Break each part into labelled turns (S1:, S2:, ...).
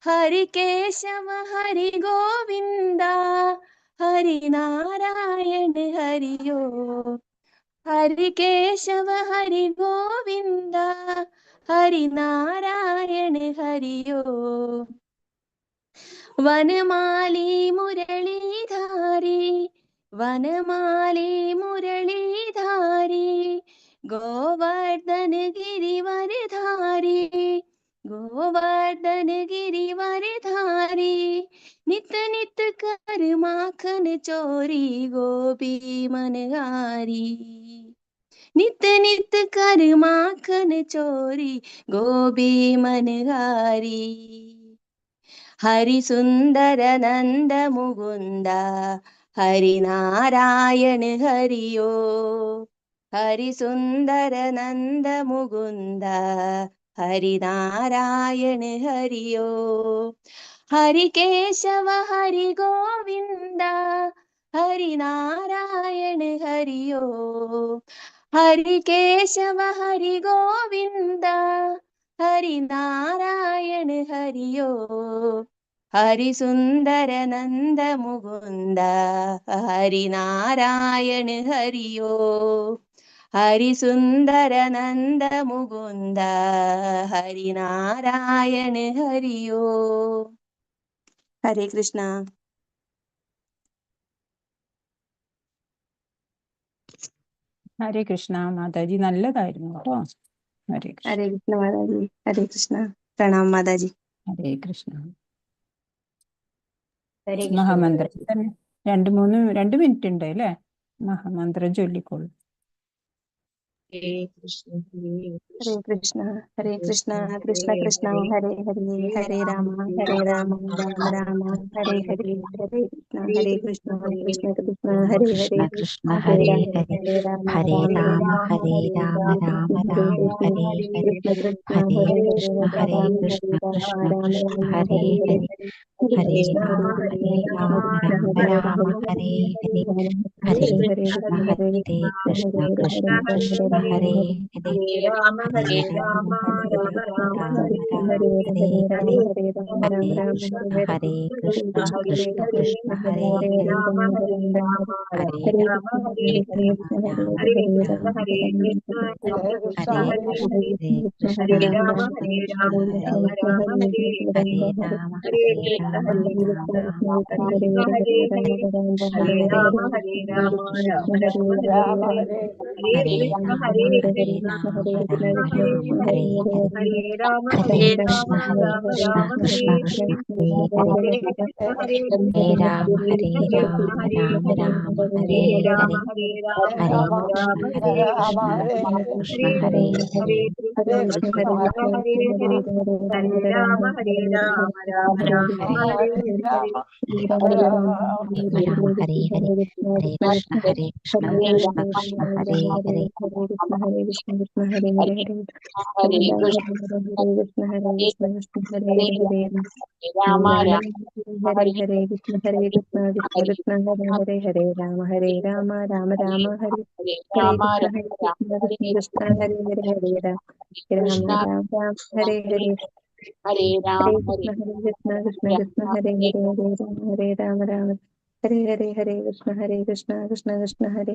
S1: हरि केशव हरि गोविंद हरि नारायण हरियो। हरि केशव हरि गोविंद हरि नारायण हरियो। वनमाली मुरलीधारी वनमाली मुरलीधारी गोवर्धन गिरिवरधारी गोवर्धन गिरिवरधारी। नित नित कर माखन चोरी गोपी मनहारी। नित नित कर माखन चोरी गोपी मनहारी। हरि सुंदर नंद मुकुंद हरि नारायण हरियो। हरि सुंदर नंद मुकुंद हरि नारायण हरियो। हरि केशव हरि गोविंद हरि नारायण हरियो। हरि केशव हरि गोविंद हरि नारायण हरियो। हरि सुंदर नंद मुकुंद हरि नारायण हरियो। हरि सुंदर नंद मुकुंद हरि नारायण हरियो। हरे कृष्णा।
S2: ഹരേ കൃഷ്ണ മാതാജി, നല്ലതായിരുന്നു കേട്ടോ. ഹരേ കൃഷ്ണ.
S1: हरे कृष्ण माताजी। हरे कृष्णा। प्रणाम माताजी।
S2: ഹരേ കൃഷ്ണ. മഹാമന്ത്രം തന്നെ 2 മിനിറ്റ് ഉണ്ട് അല്ലേ? മഹാമന്ത്രം ചൊല്ലിക്കോളൂ.
S1: हरे कृष्णा कृष्ण कृष्ण हरे हरे हरे राम राम राम हरे हरे। हरे कृष्ण कृष्ण हरे हरे
S3: कृष्ण हरे हरे हरे राम राम राम हरे हरे हरे कृष्ण कृष्ण कृष्ण हरे हरे हरे राम राम राम हरे हरे हरे कृष्ण कृष्ण कृष्ण हरे हरे हरे राम राम राम हरे हरे हरे कृष्ण कृष्ण कृष्ण कृष्ण हरे हरे हरे राम राम राम हरे कृष्ण हरे राम राम राम हरे हरे हरे राम हरे राम राम हरे हरे हरे कृष्ण कृष्ण कृष्ण हरे हरे हरे राम राम राम हरे हरे हरे कृष्ण कृष्ण कृष्ण हरे हरे
S1: हरे कृष्ण
S3: हरे
S1: हरे राम हरे राम राम
S3: हरे
S1: राम
S3: राम हरे हरे हरे कृष्ण कृष्ण कृष्ण कृष्ण हरे हरे
S1: हरे कृष्ण हरे हरे हरे कृष्ण कृष्ण हरे हरे हरे हरे कृष्ण कृष्ण कृष्ण हरे हरे हरे राम राम राम हरे हरे कृष्ण कृष्ण हरे हरे हरे राम राम राम हरे हरे
S4: हरे
S1: हरे
S4: राम
S1: कृष्ण कृष्ण कृष्ण हरे हरे हरे राम राम हरे हरे हरे कृष्ण कृष्ण कृष्ण हरे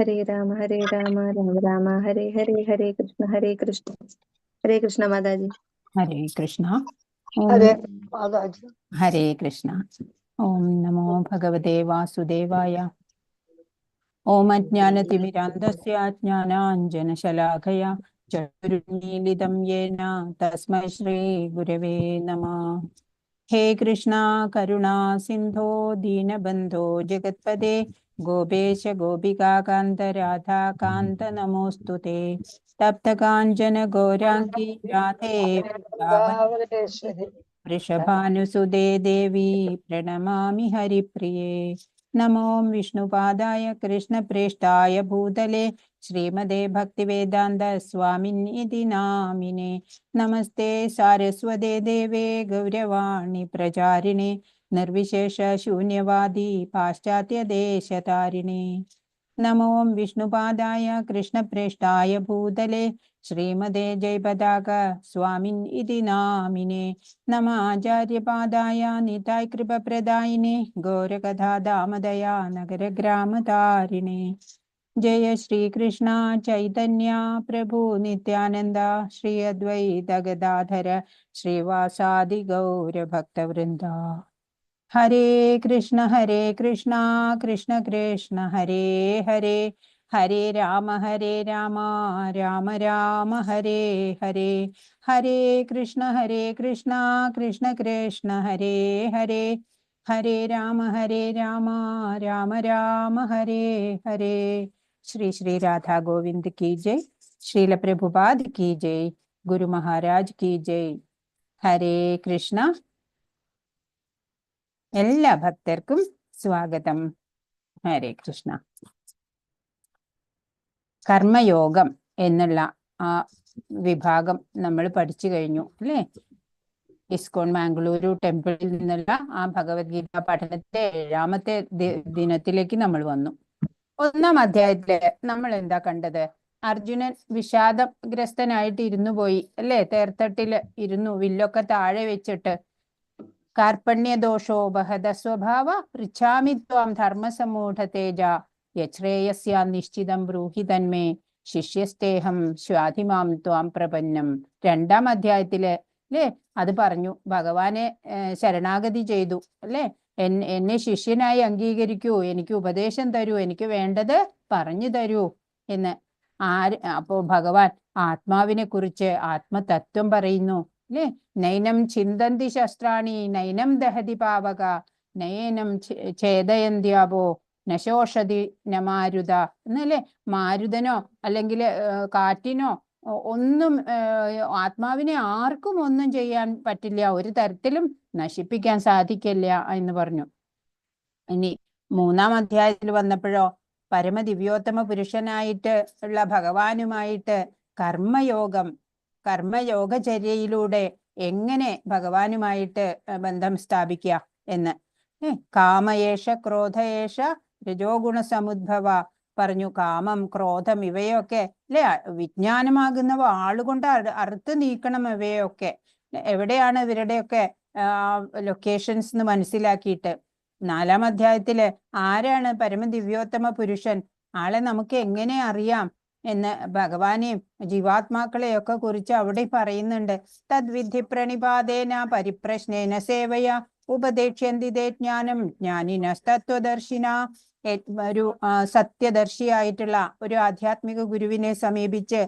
S1: हरे राम राम राम हरे हरे हरे कृष्ण हरे कृष्ण माताजी।
S2: ഹരേ കൃഷ്ണ.
S4: हरे माताजी।
S2: ഹരേ കൃഷ്ണ. ഓം നമോ ഭഗവതേ വാസുദേവായ. ഓം അജ്ഞാനതിമിരാന്ധസ്യ ജ്ഞാനാഞ്ജനശലാഖയ ചക്ഷുരുന്മീലിതം യേന തസ്മൈ ശ്രീ ഗുരവേ നമഃ. ഹേ കൃഷ്ണ കരുണാ സിന്ധോ ദീനബന്ധോ ജഗത്പദേ ഗോപേശ ഗോപികാകാന്ത രാധാകാന്ത നമോസ്തുതേ. തപ്തകാഞ്ചന ഗൗരാംഗി രാധേ വൃന്ദാവനേശ്വരി വൃഷഭാനുസുതേ ദേവി പ്രണമാമി ഹരിപ്രിയേ. നമോ വിഷ്ണുപാദായ കൃഷ്ണപ്രേഷ്ഠായ ഭൂതലേ ശ്രീമദേ ഭക്തിവേദാന്ത സ്വാമിനിധി നാമിനേ. നമസ്തേ സാരസ്വതേ ദേവേ ഗൗരവാണി പ്രചാരിണേ നിർവിശേഷ ശൂന്യവാദി പാശ്ചാത്യദേശതാരിണേ. നമോ വിഷ്ണുപാദായ കൃഷ്ണപ്രേഷ്ഠായ ഭൂതലേ ശ്രീമതേ ജയപതാക സ്വാമിൻ ഇതി നാമിനെ നമ ആചാര്യപാദായ നിതായ കൃപപ്രദായിനെ ഗൗരകഥാദാമദയ നഗരഗ്രാമതാരിണേ ജയ ശ്രീകൃഷ്ണ ചൈതന്യ പ്രഭു നിത്യാനന്ദ ശ്രീ അദ്വൈത ഗദാധര ശ്രീവാസാദി ഗൗരഭക്തവൃന്ദ. ഹരേ കൃഷ്ണ കൃഷ്ണ കൃഷ്ണ ഹരേ ഹരേ, ഹരേ രാമ രാമ രാമ ഹരേ ഹരേ, ഹരേ കൃഷ്ണ കൃഷ്ണ കൃഷ്ണ ഹരേ ഹരേ, ഹരേ രാമ രാമ രാമ ഹരേ ഹരേ. ശ്രീ ശ്രീ രാധാ ഗോവിന്ദ് കി ജയ്, ശ്രീല പ്രഭുപാദ് കി ജയ്, ഗുരു മഹാരാജ് കി ജയ്. ഹരേ കൃഷ്ണ. എല്ലാ ഭക്തർക്കും സ്വാഗതം. ഹരേ കൃഷ്ണ. കർമ്മയോഗം എന്നുള്ള ആ വിഭാഗം നമ്മൾ പഠിച്ചു കഴിഞ്ഞു അല്ലേ? ഇസ്കോൺ മാംഗ്ലൂരു ടെമ്പിളിൽ നിന്നുള്ള ആ ഭഗവത്ഗീത പഠനത്തെ 7ാമത്തെ ദിനത്തിലേക്ക് നമ്മൾ വന്നു. 1-ാം അധ്യായത്തില് നമ്മൾ എന്താ കണ്ടത്? അർജുനൻ വിഷാദഗ്രസ്തനായിട്ട് ഇരുന്നു പോയി അല്ലേ? തേർത്തട്ടില് ഇരുന്നു, വില്ലൊക്കെ താഴെ വെച്ചിട്ട്. കാർപ്പണ്യദോഷോ ബഹദ സ്വഭാവ പൃച്ഛാമി ത്വാം ധർമ്മസമൂഢ തേജ യശ്രേയസ്യ നിശ്ചിതം ബ്രൂഹി തന്മേ ശിഷ്യസ്തേഹം സ്വാധിമാം ത്വാം പ്രപന്നം. 2-ാം അധ്യായത്തില് അല്ലേ അത് പറഞ്ഞു. ഭഗവാനെ ശരണാഗതി ചെയ്തു അല്ലേ? എന്നെ ശിഷ്യനായി അംഗീകരിക്കൂ, എനിക്ക് ഉപദേശം തരൂ, എനിക്ക് വേണ്ടത് പറഞ്ഞു തരൂ എന്ന്. അപ്പോ ഭഗവാൻ ആത്മാവിനെ കുറിച്ച് ആത്മതത്വം പറയുന്നു അല്ലേ? നൈനം ചിന്തന്തി ശസ്ത്രാണി നൈനം ദഹതി പാവക നയനം ഛേദയന്ത്യാപോ നശോഷതി നമാരുത എന്നല്ലേ? മാരുതനോ അല്ലെങ്കിൽ കാറ്റിനോ ഒന്നും ആത്മാവിനെ ആർക്കും ഒന്നും ചെയ്യാൻ പറ്റില്ല, ഒരു തരത്തിലും നശിപ്പിക്കാൻ സാധിക്കില്ല എന്ന് പറഞ്ഞു. ഇനി 3-ാം അധ്യായത്തിൽ വന്നപ്പോഴോ പരമദിവ്യോത്തമ പുരുഷനായിട്ട് ഉള്ള ഭഗവാനുമായിട്ട് കർമ്മയോഗചര്യയിലൂടെ എങ്ങനെ ഭഗവാനുമായിട്ട് ബന്ധം സ്ഥാപിക്കുക എന്ന്. കാമയേഷ ക്രോധയേഷ രജോ ഗുണസമുദ്ഭവ പറഞ്ഞു. കാമം ക്രോധം ഇവയൊക്കെ അല്ലെ വിജ്ഞാനമാകുന്ന വാളുകൊണ്ട് അറുത്ത് നീക്കണം. ഇവയൊക്കെ എവിടെയാണ് ഇവരുടെയൊക്കെ ലൊക്കേഷൻസ് എന്ന് മനസ്സിലാക്കിയിട്ട് 4-ാം അധ്യായത്തില് ആരാണ് പരമദിവ്യോത്തമ പുരുഷൻ, ആളെ നമുക്ക് എങ്ങനെ അറിയാം എന്ന് ഭഗവാനെയും ജീവാത്മാക്കളെയൊക്കെ കുറിച്ച് അവിടെ പറയുന്നുണ്ട്. തദ്വിധി പ്രണിപാതേന പരിപ്രശ്നേന സേവയ ഉപദേക്ഷ്യന്തി തേ ജ്ഞാനം ജ്ഞാനിനസ്തത്വദർശിന. ഒരു സത്യദർശിയായിട്ടുള്ള ഒരു ആധ്യാത്മിക ഗുരുവിനെ സമീപിച്ച്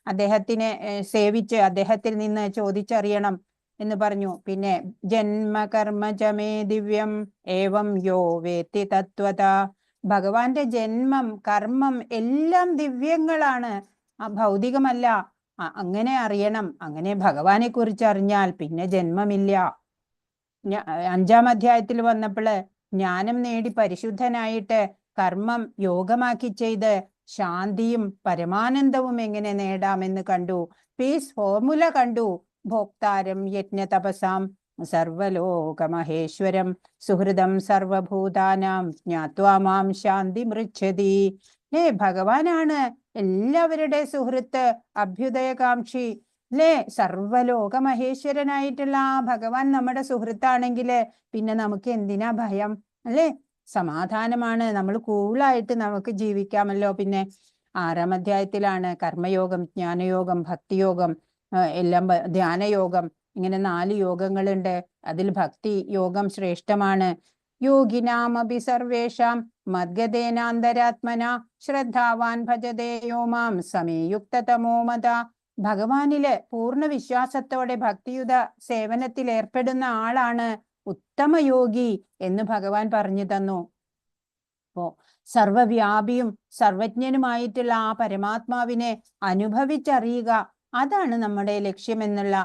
S2: അദ്ദേഹത്തിനെ സേവിച്ച് അദ്ദേഹത്തിൽ നിന്ന് ചോദിച്ചറിയണം എന്ന് പറഞ്ഞു. പിന്നെ ജന്മകർമ്മ ചമേ ദിവ്യം ഏവം യോ വേത്തി തത്വത. ഭഗവാന്റെ ജന്മം കർമ്മം എല്ലാം ദിവ്യങ്ങളാണ്, ഭൗതികമല്ല. അങ്ങനെ അറിയണം. അങ്ങനെ ഭഗവാനെ കുറിച്ച് അറിഞ്ഞാൽ പിന്നെ ജന്മമില്ല. 5-ാം അധ്യായത്തിൽ വന്നപ്പോൾ ജ്ഞാനം നേടി പരിശുദ്ധനായിട്ട് കർമ്മം യോഗമാക്കി ചെയ്ത് ശാന്തിയും പരമാനന്ദവും എങ്ങനെ നേടാമെന്ന് കണ്ടു. പീസ് ഫോർമുല കണ്ടു. ഭോക്താരം യജ്ഞ തപസാം സർവലോകമഹേശ്വരം സുഹൃദം സർവഭൂതാനാം ജ്ഞാത്വാ മാം ശാന്തി മൃച്ഛതി. ഭഗവാനാണ് എല്ലാവരുടെ സുഹൃത്ത്, അഭ്യുദയകാംക്ഷി അല്ലേ? സർവലോകമഹേശ്വരനായിട്ടുള്ള ആ ഭഗവാൻ നമ്മുടെ സുഹൃത്താണെങ്കിൽ പിന്നെ നമുക്ക് എന്തിനാ ഭയം അല്ലേ? സമാധാനമാണ്, നമ്മൾ കൂളായിട്ട് നമുക്ക് ജീവിക്കാമല്ലോ. പിന്നെ 6-ാം അധ്യായത്തിലാണ് കർമ്മയോഗം, ജ്ഞാനയോഗം, ഭക്തിയോഗം, എല്ലാം ധ്യാനയോഗം, ഇങ്ങനെ 4 യോഗങ്ങളുണ്ട്. അതിൽ ഭക്തി യോഗം ശ്രേഷ്ഠമാണ്. യോഗിനാമപി സർവേഷാം മദ്ഗതേനാന്തരാത്മന ശ്രദ്ധാവാൻ ഭജതേ യോ മാം സമേ യുക്തതമോ മത. ഭഗവാനില് പൂർണ്ണ വിശ്വാസത്തോടെ ഭക്തിയുത സേവനത്തിൽ ഏർപ്പെടുന്ന ആളാണ് ഉത്തമ യോഗി എന്ന് ഭഗവാൻ പറഞ്ഞു തന്നു. അപ്പോ സർവവ്യാപിയും സർവജ്ഞനുമായിട്ടുള്ള ആ പരമാത്മാവിനെ അനുഭവിച്ചറിയുക, അതാണ് നമ്മുടെ ലക്ഷ്യമെന്നുള്ള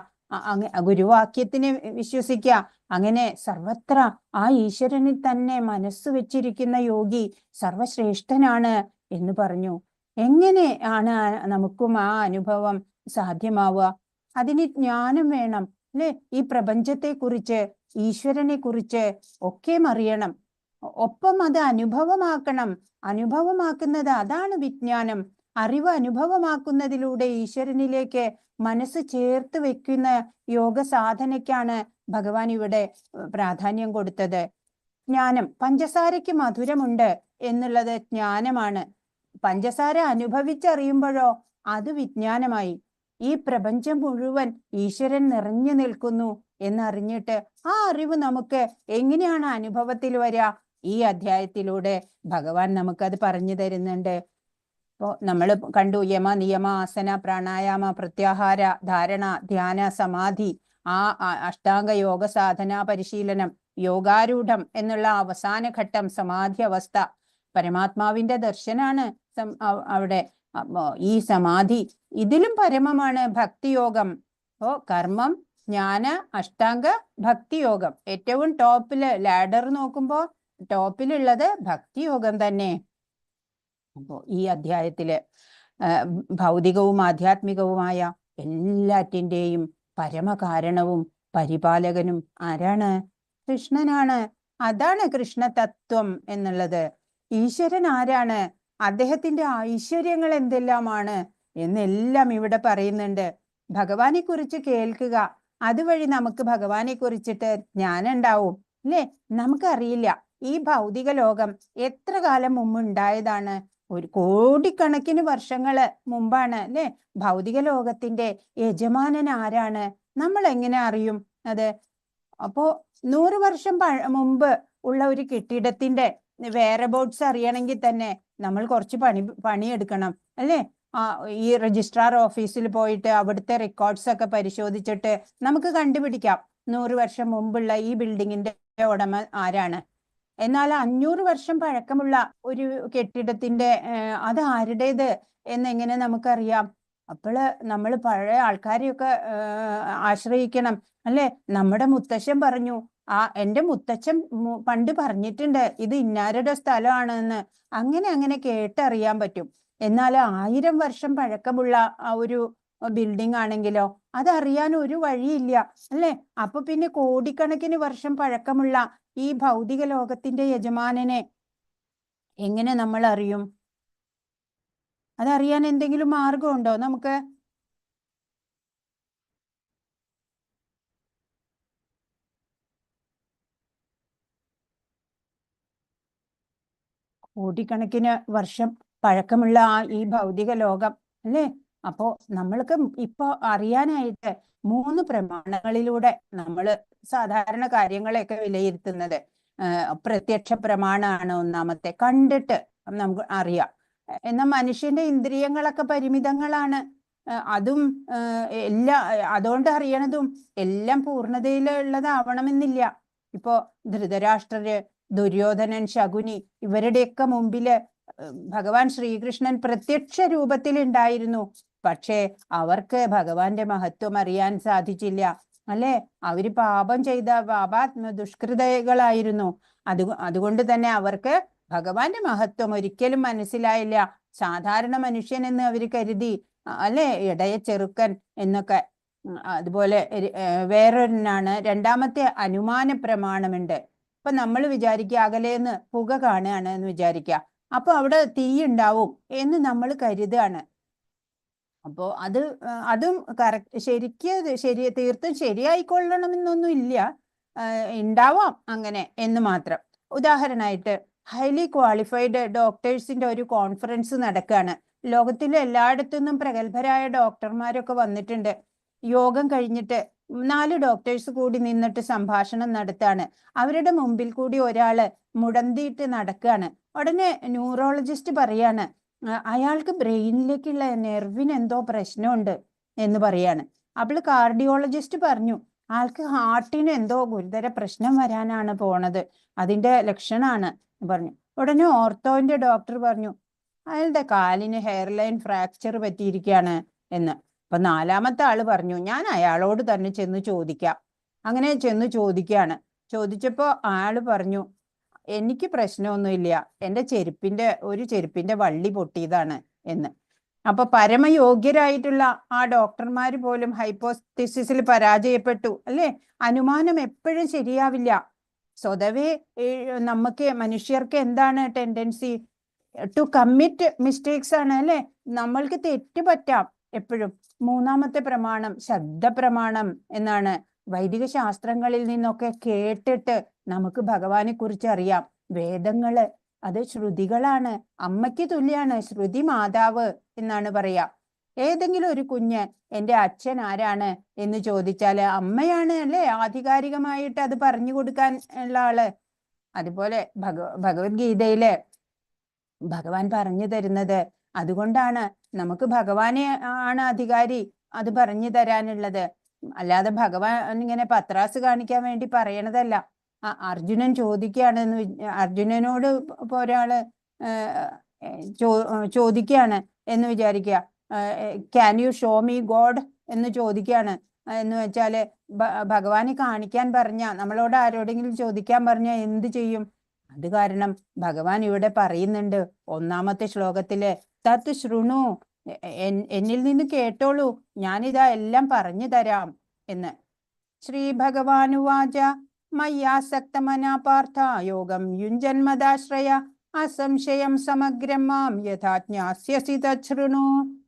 S2: ഗുരുവാക്യത്തിനെ വിശ്വസിക്കുക. അങ്ങനെ സർവത്ര ആ ഈശ്വരനിൽ തന്നെ മനസ്സ് വെച്ചിരിക്കുന്ന യോഗി സർവശ്രേഷ്ഠനാണ് എന്ന് പറഞ്ഞു. എങ്ങനെ ആണ് നമുക്കും ആ അനുഭവം സാധ്യമാവുക? അതിന് ജ്ഞാനം വേണം അല്ലെ? ഈ പ്രപഞ്ചത്തെ കുറിച്ച് ഈശ്വരനെ കുറിച്ച് ഒക്കെ അറിയണം. ഒപ്പം അത് അനുഭവമാക്കണം. അനുഭവമാക്കുന്നത് അതാണ് വിജ്ഞാനം. അറിവ് അനുഭവമാക്കുന്നതിലൂടെ ഈശ്വരനിലേക്ക് മനസ്സ് ചേർത്ത് വെക്കുന്ന യോഗ സാധനയ്ക്കാണ് ഭഗവാൻ ഇവിടെ പ്രാധാന്യം കൊടുത്തത്. ജ്ഞാനം, പഞ്ചസാരയ്ക്ക് മധുരമുണ്ട് എന്നുള്ളത് ജ്ഞാനമാണ്. പഞ്ചസാര അനുഭവിച്ചറിയുമ്പോഴോ അത് വിജ്ഞാനമായി. ഈ പ്രപഞ്ചം മുഴുവൻ ഈശ്വരൻ നിറഞ്ഞു നിൽക്കുന്നു എന്നറിഞ്ഞിട്ട് ആ അറിവ് നമുക്ക് എങ്ങനെയാണ് അനുഭവത്തിൽ വരിക? ഈ അധ്യായത്തിലൂടെ ഭഗവാൻ നമുക്കത് പറഞ്ഞു തരുന്നുണ്ട്. ഇപ്പോ നമ്മൾ കണ്ടു, യമ, നിയമ, ആസന, പ്രാണായാമ, പ്രത്യാഹാര, ധാരണ, ധ്യാന, സമാധി, ആ അഷ്ടാംഗ യോഗ സാധന പരിശീലനം, യോഗാരൂഢം എന്നുള്ള അവസാന ഘട്ടം സമാധി അവസ്ഥ, പരമാത്മാവിന്റെ ദർശനാണ് അവിടെ. ഈ സമാധി, ഇതിലും പരമമാണ് ഭക്തിയോഗം. അപ്പോ കർമ്മം, ജ്ഞാന, അഷ്ടാംഗ, ഭക്തിയോഗം. ഏറ്റവും ടോപ്പില് ലാഡർ നോക്കുമ്പോ ടോപ്പിലുള്ളത് ഭക്തിയോഗം തന്നെ. അപ്പോ ഈ അധ്യായത്തില് ഭൗതികവും ആധ്യാത്മികവുമായ എല്ലാറ്റിൻ്റെയും പരമകാരണവും പരിപാലകനും ആരാണ്? കൃഷ്ണനാണ്. അതാണ് കൃഷ്ണ തത്വം എന്നുള്ളത്. ഈശ്വരൻ ആരാണ്? അദ്ദേഹത്തിന്റെ ഐശ്വര്യങ്ങൾ എന്തെല്ലാമാണ് എന്നെല്ലാം ഇവിടെ പറയുന്നുണ്ട്. ഭഗവാനെ കുറിച്ച് കേൾക്കുക, അതുവഴി നമുക്ക് ഭഗവാനെ കുറിച്ചിട്ട് ജ്ഞാനം ഉണ്ടാവും അല്ലേ? നമുക്കറിയില്ല ഈ ഭൗതിക ലോകം എത്ര കാലം മുമ്പ് ഉണ്ടായതാണ്. ഒരു കോടിക്കണക്കിന് വർഷങ്ങള് മുമ്പാണ് അല്ലെ? ഭൗതിക ലോകത്തിന്റെ യജമാനൻ ആരാണ്? നമ്മൾ എങ്ങനെ അറിയും അത്? അപ്പോ 100 വർഷം മുമ്പ് ഉള്ള ഒരു കെട്ടിടത്തിന്റെ വേറെബോട്ട്സ് അറിയണമെങ്കിൽ തന്നെ നമ്മൾ കുറച്ച് പണിയെടുക്കണം അല്ലേ? ഈ രജിസ്ട്രാർ ഓഫീസിൽ പോയിട്ട് അവിടുത്തെ റെക്കോർഡ്സ് ഒക്കെ പരിശോധിച്ചിട്ട് നമുക്ക് കണ്ടുപിടിക്കാം 100 വർഷം മുമ്പുള്ള ഈ ബിൽഡിങ്ങിന്റെ ഉടമ ആരാണ്. എന്നാൽ 500 വർഷം പഴക്കമുള്ള ഒരു കെട്ടിടത്തിന്റെ അത് ആരുടേത് എന്നെങ്ങനെ നമുക്കറിയാം? അപ്പോള് നമ്മൾ പഴയ ആൾക്കാരെയൊക്കെ ആശ്രയിക്കണം അല്ലെ? നമ്മുടെ മുത്തശ്ശൻ പറഞ്ഞു, എന്റെ മുത്തച്ഛൻ പണ്ട് പറഞ്ഞിട്ടുണ്ട് ഇത് ഇന്നാരുടെ സ്ഥലമാണെന്ന്. അങ്ങനെ കേട്ടറിയാൻ പറ്റും. എന്നാൽ 1000 വർഷം പഴക്കമുള്ള ഒരു ബിൽഡിംഗ് ആണെങ്കിലോ അതറിയാൻ ഒരു വഴിയില്ല അല്ലെ? അപ്പൊ പിന്നെ കോടിക്കണക്കിന് വർഷം പഴക്കമുള്ള ഈ ഭൗതിക ലോകത്തിന്റെ യജമാനനെ എങ്ങനെ നമ്മൾ അറിയും? അതറിയാൻ എന്തെങ്കിലും മാർഗമുണ്ടോ നമുക്ക്? കോടിക്കണക്കിന് വർഷം പഴക്കമുള്ള ഈ ഭൗതിക ലോകം അല്ലേ? അപ്പോ നമ്മൾക്ക് ഇപ്പൊ അറിയാനായിട്ട് 3 പ്രമാണങ്ങളിലൂടെ നമ്മൾ സാധാരണ കാര്യങ്ങളെയൊക്കെ വിലയിരുത്തുന്നത്. പ്രത്യക്ഷ പ്രമാണമാണ് ഒന്നാമത്തെ, കണ്ടിട്ട് നമുക്ക് അറിയാം. എന്നാൽ മനുഷ്യന്റെ ഇന്ദ്രിയങ്ങളൊക്കെ പരിമിതങ്ങളാണ്. അതും അതുകൊണ്ട് അറിയണതും എല്ലാം പൂർണ്ണതയിലുള്ളതാവണമെന്നില്ല. ഇപ്പോ ധൃതരാഷ്ട്രര്, ദുര്യോധനൻ, ശകുനി ഇവരുടെയൊക്കെ മുമ്പില് ഭഗവാൻ ശ്രീകൃഷ്ണൻ പ്രത്യക്ഷ രൂപത്തിൽ ഉണ്ടായിരുന്നു. പക്ഷേ അവർക്ക് ഭഗവാന്റെ മഹത്വം അറിയാൻ സാധിച്ചില്ല അല്ലെ? അവര് പാപം ചെയ്ത ദുഷ്കൃതകളായിരുന്നു. അതുകൊണ്ട് തന്നെ അവർക്ക് ഭഗവാന്റെ മഹത്വം ഒരിക്കലും മനസ്സിലായില്ല. സാധാരണ മനുഷ്യൻ എന്ന് അവര് കരുതി അല്ലെ? ഇടയ ചെറുക്കൻ എന്നൊക്കെ. അതുപോലെ വേറൊരെണ്ണാണ് രണ്ടാമത്തെ അനുമാന പ്രമാണമുണ്ട്. ഇപ്പൊ നമ്മൾ വിചാരിക്കുക അകലേന്ന് പുക കാണുകയാണ് എന്ന് വിചാരിക്കുക, അപ്പൊ അവിടെ തീ ഉണ്ടാവും എന്ന് നമ്മൾ കരുതാണ്. അപ്പോ അതും തീർത്തും ശരിയായിക്കൊള്ളണമെന്നൊന്നും ഇല്ല, ഉണ്ടാവാം അങ്ങനെ എന്ന് മാത്രം. ഉദാഹരണമായിട്ട് ഹൈലി ക്വാളിഫൈഡ് ഡോക്ടേഴ്സിന്റെ ഒരു കോൺഫറൻസ് നടക്കുകയാണ്. ലോകത്തിലെ എല്ലായിടത്തുനിന്നും പ്രഗത്ഭരായ ഡോക്ടർമാരൊക്കെ വന്നിട്ടുണ്ട്. യോഗം കഴിഞ്ഞിട്ട് 4 ഡോക്ടേഴ്സ് കൂടി നിന്നിട്ട് സംഭാഷണം നടത്താണ്. അവരുടെ മുമ്പിൽ കൂടി ഒരാള് മുടന്തിയിട്ട് നടക്കുകയാണ്. ഉടനെ ന്യൂറോളജിസ്റ്റ് പറയാണ് അയാൾക്ക് ബ്രെയിനിലേക്കുള്ള നെർവിന് എന്തോ പ്രശ്നമുണ്ട് എന്ന് പറയാണ്. അപ്പോൾ കാർഡിയോളജിസ്റ്റ് പറഞ്ഞു ആൾക്ക് ഹാർട്ടിന് എന്തോ ഗുരുതര പ്രശ്നം വരാനാണ് പോണത്, അതിന്റെ ലക്ഷണമാണ് പറഞ്ഞു. ഉടനെ ഓർത്തോന്റെ ഡോക്ടർ പറഞ്ഞു അയാളുടെ കാലിന് ഹെയർലൈൻ ഫ്രാക്ചർ പറ്റിയിരിക്കുകയാണ് എന്ന്. അപ്പൊ 4ാമത്തെ ആള് പറഞ്ഞു ഞാൻ അയാളോട് തന്നെ ചെന്ന് ചോദിക്കാം. അങ്ങനെ ചെന്ന് ചോദിക്കുകയാണ്. ചോദിച്ചപ്പോ ആള് പറഞ്ഞു എനിക്ക് പ്രശ്നമൊന്നുമില്ല, എൻ്റെ ഒരു ചെരുപ്പിന്റെ വള്ളി പൊട്ടിയതാണ് എന്ന്. അപ്പൊ പരമയോഗ്യരായിട്ടുള്ള ആ ഡോക്ടർമാര് പോലും ഹൈപ്പോത്തിസിസിൽ പരാജയപ്പെട്ടു അല്ലെ? അനുമാനം എപ്പോഴും ശരിയാവില്ല. സ്വതവേ നമുക്ക് മനുഷ്യർക്ക് എന്താണ് ടെൻഡൻസി? ടു കമ്മിറ്റ് മിസ്റ്റേക്സ് ആണ് അല്ലെ. നമ്മൾക്ക് തെറ്റ് പറ്റാം എപ്പോഴും. മൂന്നാമത്തെ പ്രമാണം ശബ്ദ പ്രമാണം എന്നാണ്. വൈദിക ശാസ്ത്രങ്ങളിൽ നിന്നൊക്കെ കേട്ടിട്ട് നമുക്ക് ഭഗവാനെ കുറിച്ച് അറിയാം. വേദങ്ങള് അത് ശ്രുതികളാണ്. അമ്മയ്ക്ക് തുല്യാണ്. ശ്രുതി മാതാവ് എന്നാണ് പറയാ. ഏതെങ്കിലും ഒരു കുഞ്ഞ് എൻ്റെ അച്ഛൻ ആരാണ് എന്ന് ചോദിച്ചാല് അമ്മയാണ് അല്ലേ ആധികാരികമായിട്ട് അത് പറഞ്ഞു കൊടുക്കാൻ ഉള്ള ആള്. അതുപോലെ ഭഗവത്ഗീതയില് ഭഗവാൻ പറഞ്ഞു തരുന്നത്. അതുകൊണ്ടാണ് നമുക്ക് ഭഗവാനെ ആണ് അധികാരി അത് പറഞ്ഞു തരാനുള്ളത്. അല്ലാതെ ഭഗവാൻ ഇങ്ങനെ പത്രാസ് കാണിക്കാൻ വേണ്ടി പറയണതല്ല. അർജുനൻ ചോദിക്കുകയാണെന്ന് അർജുനനോട് ഇപ്പൊ ഒരാള് ചോദിക്കുകയാണ് എന്ന് വിചാരിക്കുക. Can you show me God എന്ന് ചോദിക്കുകയാണ്. എന്ന് വെച്ചാല് ഭഗവാനെ കാണിക്കാൻ പറഞ്ഞ, നമ്മളോട് ആരോടെങ്കിലും ചോദിക്കാൻ പറഞ്ഞ എന്ത് ചെയ്യും? അത് കാരണം ഭഗവാൻ ഇവിടെ പറയുന്നുണ്ട് ഒന്നാമത്തെ ശ്ലോകത്തില്, തത് ശൃണു, എന്നിൽ നിന്ന് കേട്ടോളൂ, ഞാനിതാ എല്ലാം പറഞ്ഞു തരാം എന്ന്. ശ്രീ ഭഗവാനുവാച മയ്യാസക്തമനാ പാർത്ഥ യോഗം യുഞ്ജന്മദാശ്രയ അസംശയം സമഗ്രം മാം യഥാ ജ്ഞാസ്യസി തച്ഛൃണു.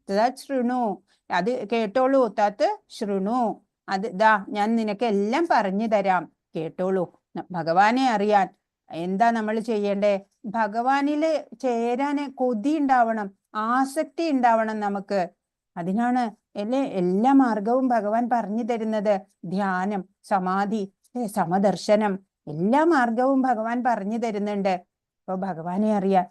S2: തച്ഛൃണു, അത് കേട്ടോളൂ. തത് ശൃണു, അത് ഞാൻ നിനക്ക് എല്ലാം പറഞ്ഞു തരാം, കേട്ടോളൂ. ഭഗവാനെ അറിയാൻ എന്താ നമ്മൾ ചെയ്യേണ്ടേ? ഭഗവാനില് ചേരാന് കൊതി ഉണ്ടാവണം, ആസക്തി ഉണ്ടാവണം നമുക്ക്. അതിനാണ് എല്ലാ മാർഗവും ഭഗവാൻ പറഞ്ഞു തരുന്നത്. ധ്യാനം, സമാധി, സമദർശനം, എല്ലാ മാർഗവും ഭഗവാൻ പറഞ്ഞു തരുന്നുണ്ട്. അപ്പൊ ഭഗവാനെ അറിയാൻ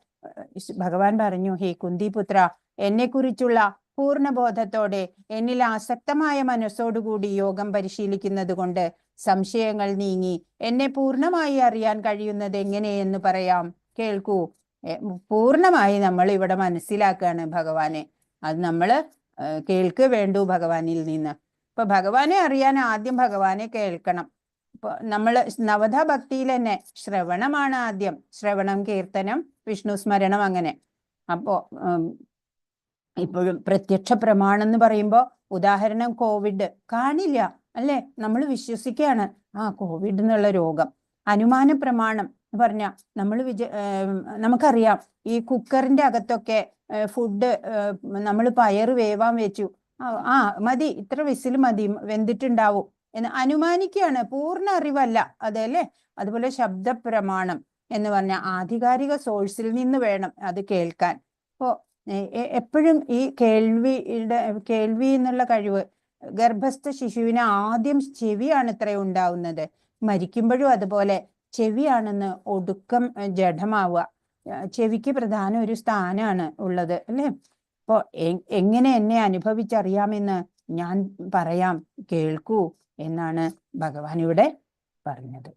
S2: ഭഗവാൻ പറഞ്ഞു, ഹേ കുന്തിപുത്ര, എന്നെ കുറിച്ചുള്ള പൂർണ്ണബോധത്തോടെ എന്നിൽ ആസക്തമായ മനസ്സോടുകൂടി യോഗം പരിശീലിക്കുന്നത് കൊണ്ട് സംശയങ്ങൾ നീങ്ങി എന്നെ പൂർണ്ണമായി അറിയാൻ കഴിയുന്നത് എങ്ങനെയെന്ന് പറയാം, കേൾക്കൂ. പൂർണ്ണമായി നമ്മൾ ഇവിടെ മനസ്സിലാക്കുകയാണ് ഭഗവാനെ. അത് നമ്മള് കേൾക്ക് വേണ്ടു ഭഗവാനിൽ നിന്ന്. ഇപ്പൊ ഭഗവാനെ അറിയാൻ ആദ്യം ഭഗവാനെ കേൾക്കണം. ഇപ്പൊ നമ്മള് നവധാ ഭക്തിയിൽ തന്നെ ശ്രവണമാണ് ആദ്യം. ശ്രവണം, കീർത്തനം, വിഷ്ണു സ്മരണം, അങ്ങനെ. അപ്പോ ഇപ്പോഴും പ്രത്യക്ഷ പ്രമാണം എന്ന് പറയുമ്പോ ഉദാഹരണം കോവിഡ് കാണില്ല അല്ലെ, നമ്മൾ വിശ്വസിക്കുകയാണ് കോവിഡ് എന്നുള്ള രോഗം. അനുമാന പ്രമാണം പറഞ്ഞ നമുക്കറിയാം ഈ കുക്കറിന്റെ അകത്തൊക്കെ ഫുഡ് നമ്മൾ പയറ് വേവാൻ വെച്ചു, മതി, ഇത്ര വിസിൽ മതി, വെന്തിട്ടുണ്ടാവും എന്ന് അനുമാനിക്കുകയാണ്. പൂർണ്ണ അറിവല്ല അതല്ലേ. അതുപോലെ ശബ്ദ പ്രമാണം എന്ന് പറഞ്ഞ ആധികാരിക സോഴ്സിൽ നിന്ന് വേണം അത് കേൾക്കാൻ. അപ്പോ എപ്പോഴും ഈ കേൾവി എന്നുള്ള കഴിവ്, ഗർഭസ്ഥ ശിശുവിന് ആദ്യം ചെവിയാണ് ഇത്ര ഉണ്ടാവുന്നത്. മരിക്കുമ്പോഴും അതുപോലെ ചെവിയാണെന്ന് ഒടുക്കം ജഡമാവുക. ചെവിക്ക് പ്രധാന ഒരു സ്ഥാനമാണ് ഉള്ളത് അല്ലേ. അപ്പോ എങ്ങനെ എന്നെ അനുഭവിച്ചറിയാമെന്ന് ഞാൻ പറയാം, കേൾക്കൂ എന്നാണ് ഭഗവാൻ ഇവിടെ പറഞ്ഞത്.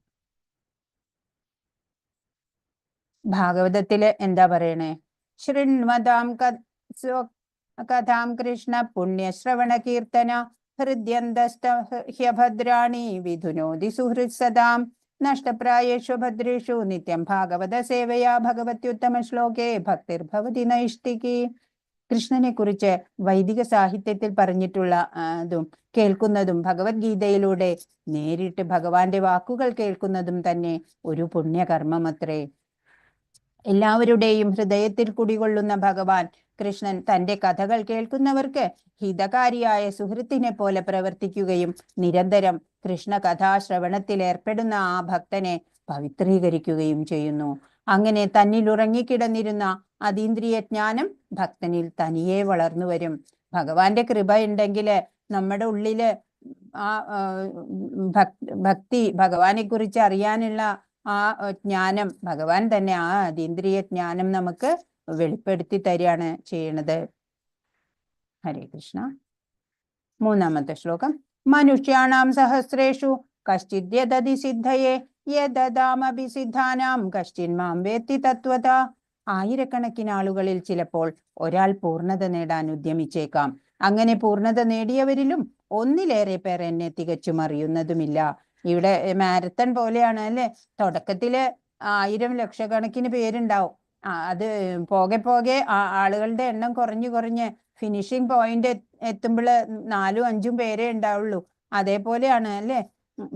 S2: ഭാഗവതത്തില് എന്താ പറയണേ? ശൃണ്വതാം കഥാം കൃഷ്ണ പുണ്യശ്രവണ കീർത്തന ഹൃദ്യന്തസ്തഹ്യഭദ്രാണി വിധുനോതി സുഹൃത് സദാം നഷ്ടപ്രായേഷു ഭദ്രേഷു നിത്യം ഭാഗവത സേവയാ ഭഗവത്യുത്തമ ശ്ലോകേ ഭക്തിർഭവതി നൈഷ്ഠികി. കൃഷ്ണനെ കുറിച്ച് വൈദിക സാഹിത്യത്തിൽ പറഞ്ഞിട്ടുള്ള അതും കേൾക്കുന്നതും ഭഗവത്ഗീതയിലൂടെ നേരിട്ട് ഭഗവാന്റെ വാക്കുകൾ കേൾക്കുന്നതും തന്നെ ഒരു പുണ്യകർമ്മമത്രേ. എല്ലാവരുടെയും ഹൃദയത്തിൽ കുടികൊള്ളുന്ന ഭഗവാൻ കൃഷ്ണൻ തന്റെ കഥകൾ കേൾക്കുന്നവർക്ക് ഹിതകാരിയായ സുഹൃത്തിനെ പോലെ പ്രവർത്തിക്കുകയും നിരന്തരം കൃഷ്ണ കഥാശ്രവണത്തിൽ ഏർപ്പെടുന്ന ആ ഭക്തനെ പവിത്രീകരിക്കുകയും ചെയ്യുന്നു. അങ്ങനെ തന്നിൽ ഉറങ്ങിക്കിടന്നിരുന്ന അതീന്ദ്രിയ ജ്ഞാനം ഭക്തനിൽ തനിയെ വളർന്നു വരും. ഭഗവാന്റെ കൃപ ഉണ്ടെങ്കില് നമ്മുടെ ഉള്ളില് ആ ഭക്തി, ഭഗവാനെ കുറിച്ച് അറിയാനുള്ള ആ ജ്ഞാനം ഭഗവാൻ തന്നെ, ആ അതീന്ദ്രിയ ജ്ഞാനം നമുക്ക് വെളിപ്പെടുത്തി തരികയാണ് ചെയ്യണത്. ഹരേ കൃഷ്ണ. മൂന്നാമത്തെ ശ്ലോകം. മനുഷ്യാണാം സഹസ്രേഷു കശ്ചിദ്യദതി സിദ്ധയേ യദദാമഭി സിദ്ധാനാം കശ്ചിൻ മാം വേത്തി തത്വത. ആയിരക്കണക്കിന് ആളുകളിൽ ചിലപ്പോൾ ഒരാൾ പൂർണ്ണത നേടാൻ ഉദ്യമിച്ചേക്കാം. അങ്ങനെ പൂർണ്ണത നേടിയവരിലും ഒന്നിലേറെ പേർ എന്നെ തികച്ചും അറിയുന്നതുമില്ല. ഇവിടെ മാരത്തൺ പോലെയാണ് അല്ലെ. തുടക്കത്തില് 1000 ലക്ഷക്കണക്കിന് പേരുണ്ടാവും. അത് പോകെ പോകെ ആളുകളുടെ എണ്ണം കുറഞ്ഞ് ഫിനിഷിംഗ് പോയിന്റ് എത്തുമ്പോൾ 4-5 പേരേ ഉണ്ടാവുള്ളൂ. അതേപോലെയാണ് അല്ലെ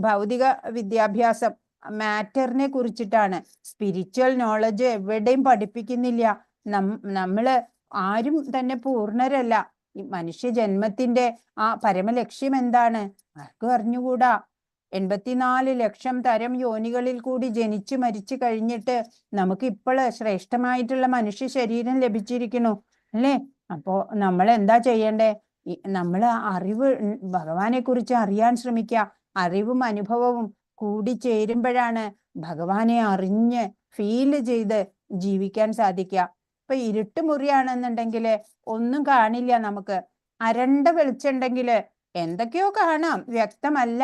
S2: ഭൗതിക വിദ്യാഭ്യാസം. മാറ്ററിനെ കുറിച്ചിട്ടാണ്. സ്പിരിച്വൽ നോളജ് എവിടെയും പഠിപ്പിക്കുന്നില്ല. നമ്മള് ആരും തന്നെ പൂർണ്ണരല്ല. ഈ മനുഷ്യ ജന്മത്തിന്റെ ആ പരമലക്ഷ്യം എന്താണ് ആർക്കും അറിഞ്ഞുകൂടാ. 84 ലക്ഷം തരം യോനികളിൽ കൂടി ജനിച്ചു മരിച്ചു കഴിഞ്ഞിട്ട് നമുക്ക് ഇപ്പോൾ ശ്രേഷ്ഠമായിട്ടുള്ള മനുഷ്യ ശരീരം ലഭിച്ചിരിക്കുന്നു അല്ലേ? അപ്പോ നമ്മൾ എന്താ ചെയ്യണ്ടേ? നമ്മൾ അറിവ് ഭഗവാനെ കുറിച്ച് അറിയാൻ ശ്രമിക്കുക. അറിവും അനുഭവവും കൂടി ചേരുമ്പോഴാണ് ഭഗവാനെ അറിഞ്ഞ് ഫീല് ചെയ്ത് ജീവിക്കാൻ സാധിക്കുക. ഇപ്പൊ ഇരുട്ടുമുറിയാണെന്നുണ്ടെങ്കിൽ ഒന്നും കാണില്ല. നമുക്ക് അരണ്ട വെളിച്ചുണ്ടെങ്കിൽ എന്തൊക്കെയോ കാണാം, വ്യക്തമല്ല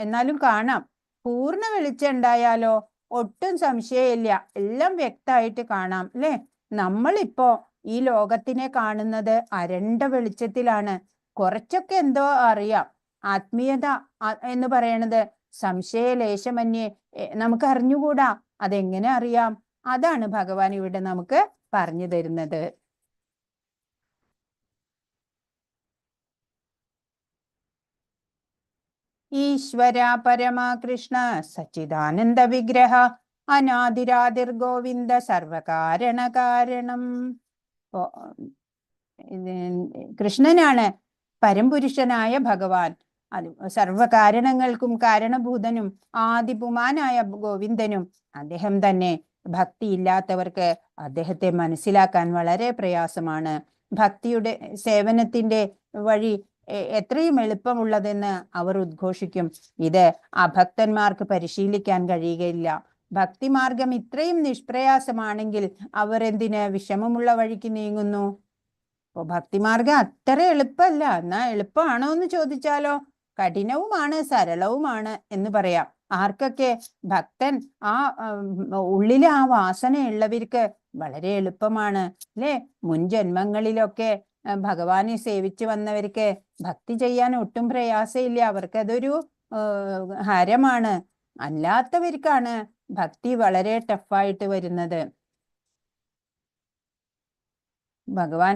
S2: എന്നാലും കാണാം. പൂർണ്ണ വെളിച്ചം ഉണ്ടായാലോ ഒട്ടും സംശയമില്ല, എല്ലാം വ്യക്തമായിട്ട് കാണാം അല്ലേ? നമ്മളിപ്പോ ഈ ലോകത്തിനെ കാണുന്നത് അരണ്ട വെളിച്ചത്തിലാണ്. കുറച്ചൊക്കെ എന്തോ അറിയാം. ആത്മീയത എന്ന് പറയണത് സംശയലേശമന്യേ നമുക്ക് അറിഞ്ഞുകൂടാ. അതെങ്ങനെ അറിയാം? അതാണ് ഭഗവാൻ ഇവിടെ നമുക്ക് പറഞ്ഞു തരുന്നത്. ഈശ്വര പരമാ കൃഷ്ണ സച്ചിദാനന്ദ വിഗ്രഹ അനാദിരാതിർ ഗോവിന്ദ സർവകാരണ കാരണം. കൃഷ്ണനാണ് പരംപുരുഷനായ ഭഗവാൻ. അത് സർവകാരണങ്ങൾക്കും കാരണഭൂതനും ആദിപുമാനായ ഗോവിന്ദനും അദ്ദേഹം തന്നെ. ഭക്തിയില്ലാത്തവർക്ക് അദ്ദേഹത്തെ മനസ്സിലാക്കാൻ വളരെ പ്രയാസമാണ്. ഭക്തിയുടെ സേവനത്തിന്റെ വഴി എത്രയും എളുപ്പമുള്ളതെന്ന് അവർ ഉദ്ഘോഷിക്കും. ഇത് അഭക്തന്മാർക്ക് പരിശീലിക്കാൻ കഴിയുകയില്ല. ഭക്തിമാർഗം ഇത്രയും നിഷ്പ്രയാസമാണെങ്കിൽ അവർ എന്തിന് വിഷമമുള്ള വഴിക്ക് നീങ്ങുന്നു? അപ്പൊ ഭക്തിമാർഗം അത്ര എളുപ്പമല്ല. എന്നാ എളുപ്പമാണോ എന്ന് ചോദിച്ചാലോ കഠിനവുമാണ് സരളവുമാണ് എന്ന് പറയാം. ആർക്കൊക്കെ? ഭക്തൻ ആ ഉള്ളിലെ ആ വാസനയുള്ളവർക്ക് വളരെ എളുപ്പമാണ് അല്ലേ? മുൻ ജന്മങ്ങളിലൊക്കെ ഭഗവാനെ സേവിച്ചു വന്നവർക്ക് ഭക്തി ചെയ്യാൻ ഒട്ടും പ്രയാസമില്ല. അവർക്ക് അതൊരു ഹരമാണ്. അല്ലാത്തവർക്കാണ് ഭക്തി വളരെ ടഫായിട്ട് വരുന്നത്. ഭഗവാൻ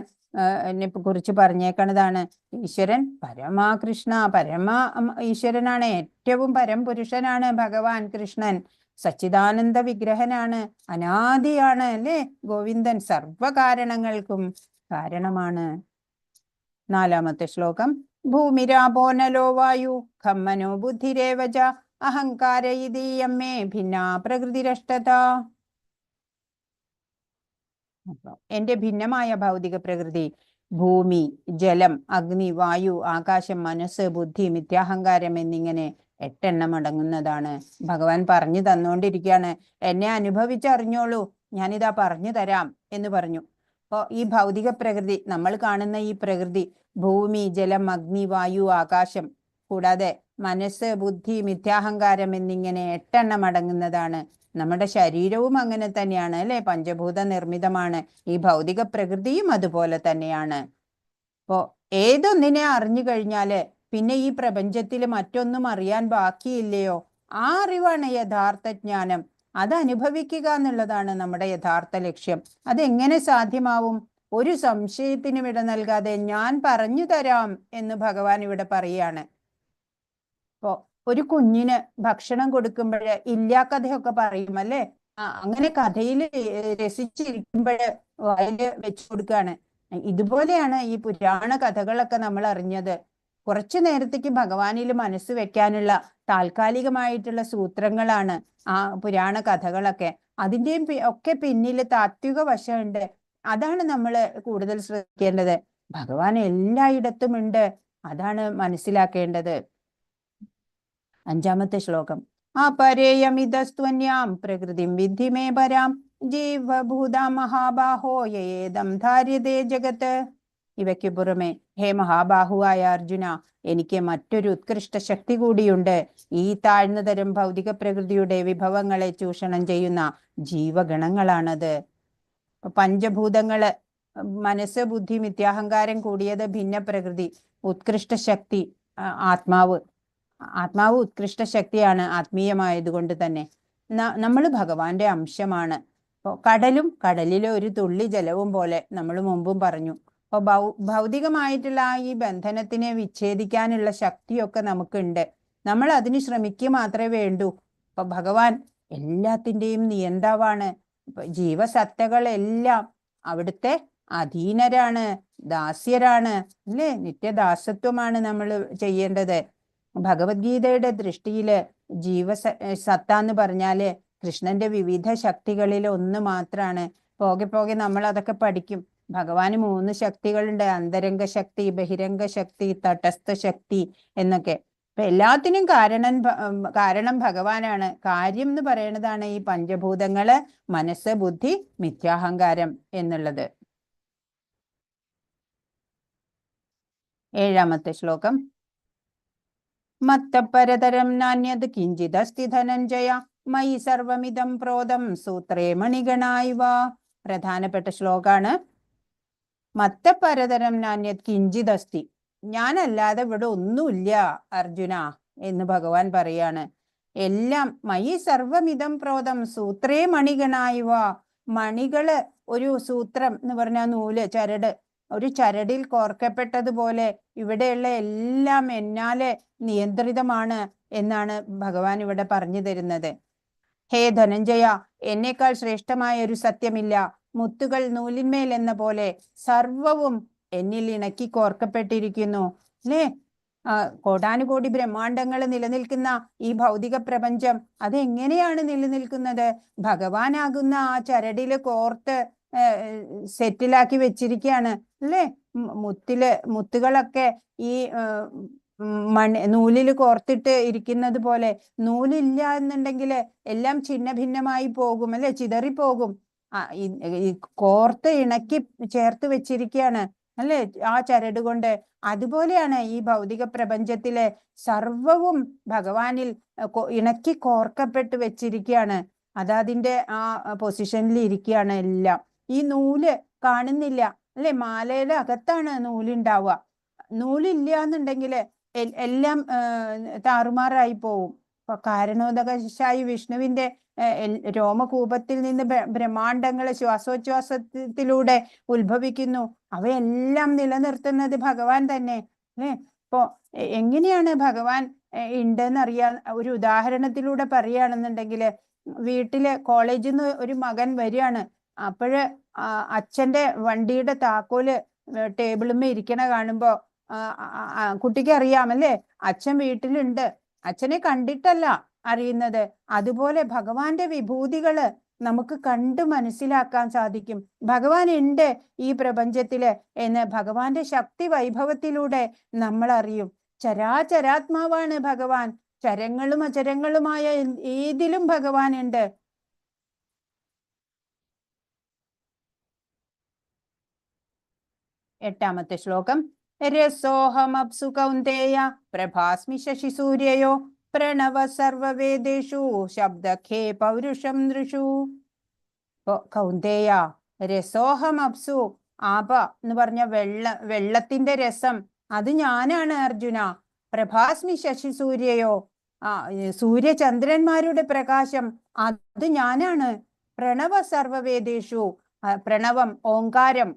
S2: എന്നെ കുറിച്ച് പറഞ്ഞേക്കണതാണ്. ഈശ്വരൻ പരമാ കൃഷ്ണ, പരമാ ഈശ്വരനാണ്, ഏറ്റവും പരംപുരുഷനാണ് ഭഗവാൻ കൃഷ്ണൻ. സച്ചിദാനന്ദ വിഗ്രഹനാണ്, അനാദിയാണ് അല്ലേ? ഗോവിന്ദൻ സർവകാരണങ്ങൾക്കും കാരണമാണ്. 4-ാമത്തെ ശ്ലോകം. ഭൂമിരാപോനലോ വായു ഖമ്മനോ ബുദ്ധിരേവച അഹങ്കാര ഇതീയമ്മേ ഭിന്നാ പ്രകൃതിരഷ്ടത. എന്റെ ഭിന്നമായ ഭൗതിക പ്രകൃതി ഭൂമി, ജലം, അഗ്നി, വായു, ആകാശം, മനസ്സ്, ബുദ്ധി, മിഥ്യാഹങ്കാരം എന്നിങ്ങനെ 8 എണ്ണം അടങ്ങുന്നതാണ്. ഭഗവാൻ പറഞ്ഞു തന്നുകൊണ്ടിരിക്കുകയാണ്. എന്നെ അനുഭവിച്ചറിഞ്ഞോളൂ, ഞാനിതാ പറഞ്ഞു തരാം എന്ന് പറഞ്ഞു. അപ്പോ ഈ ഭൗതിക പ്രകൃതി, നമ്മൾ കാണുന്ന ഈ പ്രകൃതി, ഭൂമി, ജലം, അഗ്നി, വായു, ആകാശം, കൂടാതെ മനസ്സ്, ബുദ്ധി, മിഥ്യാഹങ്കാരം എന്നിങ്ങനെ 8 എണ്ണം അടങ്ങുന്നതാണ്. നമ്മുടെ ശരീരവും അങ്ങനെ തന്നെയാണ് അല്ലെ? പഞ്ചഭൂത നിർമ്മിതമാണ്. ഈ ഭൗതിക പ്രകൃതിയും അതുപോലെ തന്നെയാണ്. അപ്പോ ഏതൊന്നിനെ അറിഞ്ഞു കഴിഞ്ഞാല് പിന്നെ ഈ പ്രപഞ്ചത്തിൽ മറ്റൊന്നും അറിയാൻ ബാക്കിയില്ലയോ? ആ അറിവാണ് യഥാർത്ഥ ജ്ഞാനം. അത് അനുഭവിക്കുക എന്നുള്ളതാണ് നമ്മുടെ യഥാർത്ഥ ലക്ഷ്യം. അതെങ്ങനെ സാധ്യമാവും? ഒരു സംശയത്തിനും ഇട നൽകാതെ ഞാൻ പറഞ്ഞു തരാം എന്ന് ഭഗവാൻ ഇവിടെ പറയാണ്. അപ്പോ ഒരു കുഞ്ഞിന് ഭക്ഷണം കൊടുക്കുമ്പോഴ് ഇല്ലാ കഥയൊക്കെ പറയും അല്ലേ? അങ്ങനെ കഥയിൽ രസിച്ചിരിക്കുമ്പോഴ് വായില് വെച്ചു കൊടുക്കുകയാണ്. ഇതുപോലെയാണ് ഈ പുരാണ കഥകളൊക്കെ നമ്മൾ അറിഞ്ഞത്. കുറച്ചു നേരത്തേക്ക് ഭഗവാനിൽ മനസ്സ് വെക്കാനുള്ള താൽക്കാലികമായിട്ടുള്ള സൂത്രങ്ങളാണ് ആ പുരാണ കഥകളൊക്കെ. അതിൻ്റെയും ഒക്കെ പിന്നിൽ താത്വിക വശമുണ്ട്. അതാണ് നമ്മൾ കൂടുതൽ ശ്രദ്ധിക്കേണ്ടത്. ഭഗവാൻ എല്ലായിടത്തും ഉണ്ട്, അതാണ് മനസ്സിലാക്കേണ്ടത്. 5-ാമത്തെ ശ്ലോകം. അപരേയമിതസ്ത്വന്യാം പ്രകൃതിം വിദ്ധി മേ പരാം ജീവഭൂത മഹാബാഹോ യേദം ധാര്യതേ ജഗത്ത്. ഇവയ്ക്ക് പുറമെ ഹേ മഹാബാഹുവായ അർജുന, എനിക്ക് മറ്റൊരു ഉത്കൃഷ്ട ശക്തി കൂടിയുണ്ട്. ഈ താഴ്ന്ന തരം ഭൗതിക പ്രകൃതിയുടെ വിഭവങ്ങളെ ചൂഷണം ചെയ്യുന്ന ജീവഗണങ്ങളാണത്. പഞ്ചഭൂതങ്ങള്, മനസ്സ്, ബുദ്ധി, മിഥ്യാഹങ്കാരം കൂടിയത് ഭിന്ന പ്രകൃതി. ഉത്കൃഷ്ട ശക്തി ആത്മാവ്. ആത്മാവ് ഉത്കൃഷ്ട ശക്തിയാണ് ആത്മീയമായതുകൊണ്ട് തന്നെ. നമ്മൾ ഭഗവാന്റെ അംശമാണ്. കടലും കടലിലെ ഒരു തുള്ളി ജലവും പോലെ നമ്മൾ മുമ്പും പറഞ്ഞു. അപ്പൊ ഭൗതികമായിട്ടുള്ള ഈ ബന്ധനത്തിനെ വിച്ഛേദിക്കാനുള്ള ശക്തിയൊക്കെ നമുക്കുണ്ട്. നമ്മൾ അതിന് ശ്രമിക്കുക മാത്രമേ വേണ്ടൂ. അപ്പൊ ഭഗവാൻ എല്ലാത്തിൻ്റെയും നിയന്താവാണ്. ജീവസത്തകളെല്ലാം അവിടുത്തെ അധീനരാണ്, ദാസ്യരാണ്, അല്ലേ? നിത്യദാസത്വമാണ് നമ്മൾ ചെയ്യേണ്ടത്. ഭഗവത്ഗീതയുടെ ദൃഷ്ടിയില് സത്ത എന്ന് പറഞ്ഞാല് കൃഷ്ണന്റെ വിവിധ ശക്തികളിൽ ഒന്ന് മാത്രാണ്. പോകെ പോകെ നമ്മൾ അതൊക്കെ പഠിക്കും. ഭഗവാന് 3 ശക്തികളുണ്ട്: അന്തരംഗ ശക്തി, ബഹിരംഗ ശക്തി, തടസ്ഥ ശക്തി എന്നൊക്കെ. അപ്പൊ എല്ലാത്തിനും കാരണം ഭഗവാനാണ്. കാര്യം എന്ന് പറയുന്നതാണ് ഈ പഞ്ചഭൂതങ്ങള്, മനസ്സ്, ബുദ്ധി, മിഥ്യാഹങ്കാരം എന്നുള്ളത്. 7ാമത്തെ ശ്ലോകം. മത്തപരതരം നാന്യത് കിഞ്ചിദസ്തി ധനഞ്ജയ മയി സർവമിതം പ്രോതം സൂത്രേ മണിഗണായിവ. പ്രധാനപ്പെട്ട ശ്ലോകാണ്. മത്തപരതരം നാന്യത് കിഞ്ചിദസ്തി, ഞാനല്ലാതെ ഇവിടെ ഒന്നുമില്ല അർജുന എന്ന് ഭഗവാൻ പറയാണ്. എല്ലാം മയി സർവമിതം പ്രോതം സൂത്രേ മണിഗണായിവ. മണികള്, ഒരു സൂത്രം എന്ന് പറഞ്ഞ നൂല്, ചരട്, ഒരു ചരടിൽ കോർക്കപ്പെട്ടതുപോലെ ഇവിടെയുള്ള എല്ലാം എന്നാലെ നിയന്ത്രിതമാണ് എന്നാണ് ഭഗവാൻ ഇവിടെ പറഞ്ഞു തരുന്നത്. ഹേ ധനഞ്ജയ, എന്നേക്കാൾ ശ്രേഷ്ഠമായ ഒരു സത്യമില്ല. മുത്തുകൾ നൂലിന്മേൽ എന്ന പോലെ സർവവും എന്നിൽ ഇണക്കി കോർക്കപ്പെട്ടിരിക്കുന്നു, അല്ലേ? കോടാനുകോടി ബ്രഹ്മാണ്ടങ്ങൾ നിലനിൽക്കുന്ന ഈ ഭൗതിക പ്രപഞ്ചം അതെങ്ങനെയാണ് നിലനിൽക്കുന്നത്? ഭഗവാനാകുന്ന ആ ചരടില് കോർത്ത് സെറ്റിലാക്കി വെച്ചിരിക്കുകയാണ്, അല്ലേ? മുത്തുകളൊക്കെ ഈ നൂലിൽ കോർത്തിട്ട് ഇരിക്കുന്നത് പോലെ. നൂലില്ല എന്നുണ്ടെങ്കിൽ എല്ലാം ഛിന്ന ഭിന്നമായി പോകും, അല്ലെ? ചിതറിപ്പോകും. കോർത്ത് ഇണക്കി ചേർത്ത് വെച്ചിരിക്കുകയാണ്, അല്ലെ? ആ ചരട് കൊണ്ട്. അതുപോലെയാണ് ഈ ഭൗതിക പ്രപഞ്ചത്തിലെ സർവവും ഭഗവാനിൽ ഇണക്കി കോർക്കപ്പെട്ട് വെച്ചിരിക്കുകയാണ്. അതതിന്റെ ആ പൊസിഷനിൽ ഇരിക്കുകയാണ് എല്ലാം. ഈ നൂല് കാണുന്നില്ല, അല്ലെ? മാലയുടെ അകത്താണ് നൂലുണ്ടാവുക. നൂലില്ല എന്നുണ്ടെങ്കില് എല്ലാം താറുമാറായി പോവും. കാരണോദകശായി വിഷ്ണുവിന്റെ രോമകൂപത്തിൽ നിന്ന് ബ്രഹ്മാണ്ടങ്ങള് ശ്വാസോച്ഛ്വാസത്തിലൂടെ ഉത്ഭവിക്കുന്നു. അവയെല്ലാം നിലനിർത്തുന്നത് ഭഗവാൻ തന്നെ, അല്ലേ? ഇപ്പോ എങ്ങനെയാണ് ഭഗവാൻ ഉണ്ടെന്നറിയാൻ ഒരു ഉദാഹരണത്തിലൂടെ പറയുകയാണെന്നുണ്ടെങ്കില്, വീട്ടില് കോളേജിൽ നിന്ന് ഒരു മകൻ വരികയാണ്. അപ്പോഴ് അച്ഛന്റെ വണ്ടിയുടെ താക്കോല് ടേബിളുമ്മേ ഇരിക്കണ കാണുമ്പോ കുട്ടിക്ക് അറിയാമല്ലേ അച്ഛൻ വീട്ടിലുണ്ട്. അച്ഛനെ കണ്ടിട്ടല്ല അറിയുന്നത്. അതുപോലെ ഭഗവാന്റെ വിഭൂതികള് നമുക്ക് കണ്ടു മനസ്സിലാക്കാൻ സാധിക്കും. ഭഗവാൻ ഉണ്ട് ഈ പ്രപഞ്ചത്തില് എന്ന് ഭഗവാന്റെ ശക്തി വൈഭവത്തിലൂടെ നമ്മൾ അറിയും. ചരാചരാത്മാവാണ് ഭഗവാൻ. ചരങ്ങളും അചരങ്ങളുമായ ഏതിലും ഭഗവാൻ ഉണ്ട്. എട്ടാമത്തെ ശ്ലോകം. രസോഹമപ്സു കൗന്ദേയ പ്രഭാസ്മി ശശി സൂര്യയോ പ്രണവ സർവവേദേഷു ശബ്ദഖേ പൗരുഷം നൃഷു. കൗന്ദേയ, രസോഹമപ്സു, ആപ എന്ന് പറഞ്ഞ വെള്ളത്തിന്റെ രസം, അത് ഞാനാണ് അർജുന. പ്രഭാസ്മി ശശി സൂര്യയോ, സൂര്യചന്ദ്രന്മാരുടെ പ്രകാശം, അത് ഞാനാണ്. പ്രണവ സർവവേദേഷു, പ്രണവം, ഓങ്കാരം,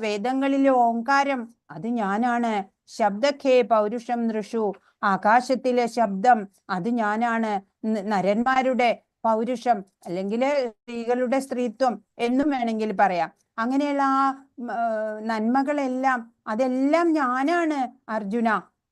S2: വേദങ്ങളിലെ ഓങ്കാരം, അത് ഞാനാണ്. ശബ്ദഖേ പൗരുഷം നൃഷു, ആകാശത്തിലെ ശബ്ദം, അത് ഞാനാണ്. നരന്മാരുടെ പൗരുഷം അല്ലെങ്കിൽ സ്ത്രീകളുടെ സ്ത്രീത്വം എന്നും വേണമെങ്കിൽ പറയാം. അങ്ങനെയുള്ള ആ നന്മകളെല്ലാം അതെല്ലാം ഞാനാണ് അർജുന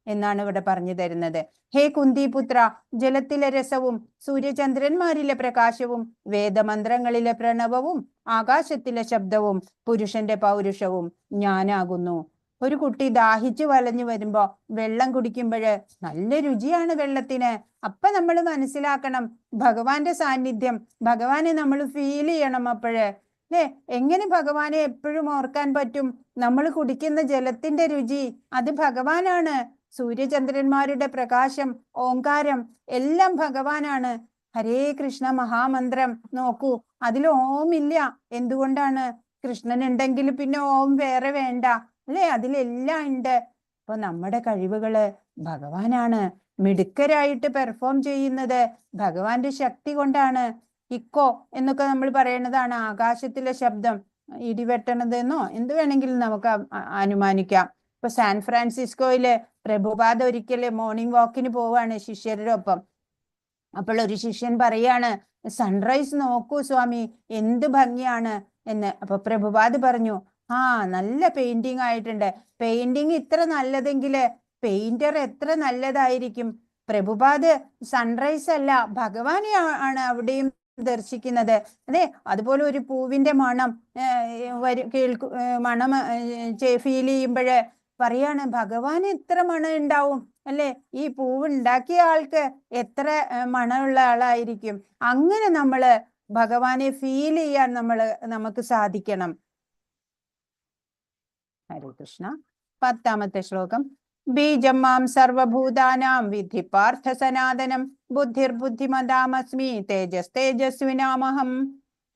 S2: എന്നാണ് ഇവിടെ പറഞ്ഞു തരുന്നത്. ഹേ കുന്തിപുത്ര, ജലത്തിലെ രസവും സൂര്യചന്ദ്രന്മാരിലെ പ്രകാശവും വേദമന്ത്രങ്ങളിലെ പ്രണവവും ആകാശത്തിലെ ശബ്ദവും പുരുഷന്റെ പൗരുഷവും ഞാനാകുന്നു. ഒരു കുട്ടി ദാഹിച്ചു വലഞ്ഞു വരുമ്പോ വെള്ളം കുടിക്കുമ്പോഴ് നല്ല രുചിയാണ് വെള്ളത്തിന്. അപ്പൊ നമ്മൾ മനസ്സിലാക്കണം ഭഗവാന്റെ സാന്നിധ്യം, ഭഗവാനെ നമ്മൾ ഫീൽ ചെയ്യണം. അപ്പോഴ് അല്ലേ, എങ്ങനെ ഭഗവാനെ എപ്പോഴും ഓർക്കാൻ പറ്റും? നമ്മൾ കുടിക്കുന്ന ജലത്തിന്റെ രുചി അത് ഭഗവാനാണ്. സൂര്യചന്ദ്രന്മാരുടെ പ്രകാശം, ഓങ്കാരം എല്ലാം ഭഗവാനാണ്. ഹരേ കൃഷ്ണ മഹാമന്ത്രം നോക്കൂ, അതിൽ ഓം ഇല്ല. എന്തുകൊണ്ടാണ്? കൃഷ്ണൻ ഉണ്ടെങ്കിൽ പിന്നെ ഓം വേറെ വേണ്ട, അല്ലേ? അതിലെല്ലാം ഉണ്ട്. അപ്പൊ നമ്മുടെ കഴിവുകള് ഭഗവാനാണ്. മിടുക്കരായിട്ട് പെർഫോം ചെയ്യുന്നത് ഭഗവാന്റെ ശക്തി കൊണ്ടാണ്. ഇക്കോ എന്നൊക്കെ നമ്മൾ പറയുന്നതാണ് ആകാശത്തിലെ ശബ്ദം, ഇടിവെട്ടണതെന്നോ എന്ത് വേണമെങ്കിലും നമുക്ക് അനുമാനിക്കാം. ഇപ്പൊ സാൻ ഫ്രാൻസിസ്കോയില് പ്രഭുപാദ ഒരിക്കല് മോർണിംഗ് വാക്കിന് പോവാണ് ശിഷ്യരുടെ ഒപ്പം. അപ്പോൾ ഒരു ശിഷ്യൻ പറയാണ്, സൺറൈസ് നോക്കൂ സ്വാമി, എന്ത് ഭംഗിയാണ് എന്ന്. അപ്പൊ പ്രഭുപാദ് പറഞ്ഞു, ആ നല്ല പെയിന്റിംഗ് ആയിട്ടുണ്ട്. പെയിന്റിംഗ് ഇത്ര നല്ലതെങ്കില് പെയിന്റർ എത്ര നല്ലതായിരിക്കും. പ്രഭുപാദ് സൺറൈസ് അല്ല, ഭഗവാനെ ആണ് അവിടെയും ദർശിക്കുന്നത്. അതെ, അതുപോലെ ഒരു പൂവിന്റെ മണം മണം ഫീൽ ചെയ്യുമ്പോഴ് പറയാണ്, ഭഗവാൻ എത്ര മണം ഉണ്ടാവും അല്ലെ, ഈ പൂവ് ഉണ്ടാക്കിയ ആൾക്ക് എത്ര മണമുള്ള ആളായിരിക്കും. അങ്ങനെ നമ്മള് ഭഗവാനെ ഫീൽ ചെയ്യാൻ നമുക്ക് സാധിക്കണം. ഹരേ കൃഷ്ണ. 10ാമത്തെ ശ്ലോകം. ബീജം മാം സർവഭൂതാനാം വിധി പാർത്ഥ സനാതനം ബുദ്ധിർബുദ്ധിമതാമസ്മി തേജസ് തേജസ്വിനാമഹം.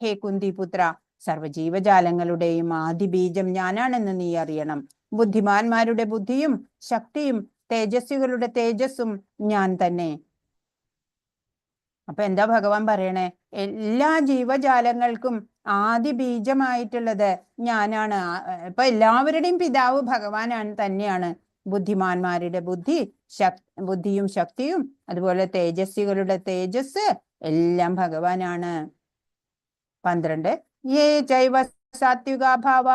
S2: ഹേ കുന്തിപുത്ര, സർവജീവജാലങ്ങളുടെയും ആദി ബീജം ഞാനാണെന്ന് നീ അറിയണം. ബുദ്ധിമാന്മാരുടെ ബുദ്ധിയും ശക്തിയും തേജസ്വികളുടെ തേജസ്സും ഞാൻ തന്നെ. അപ്പൊ എന്താ ഭഗവാൻ പറയണേ? എല്ലാ ജീവജാലങ്ങൾക്കും ആദി ബീജമായിട്ടുള്ളത് ഞാനാണ്. ഇപ്പൊ എല്ലാവരുടെയും പിതാവ് ഭഗവാനാണ് തന്നെയാണ്. ബുദ്ധിമാന്മാരുടെ ബുദ്ധിയും ശക്തിയും അതുപോലെ തേജസ്വികളുടെ തേജസ് എല്ലാം ഭഗവാനാണ്. 12. യേ ചൈവ സാത്വികാഭാവ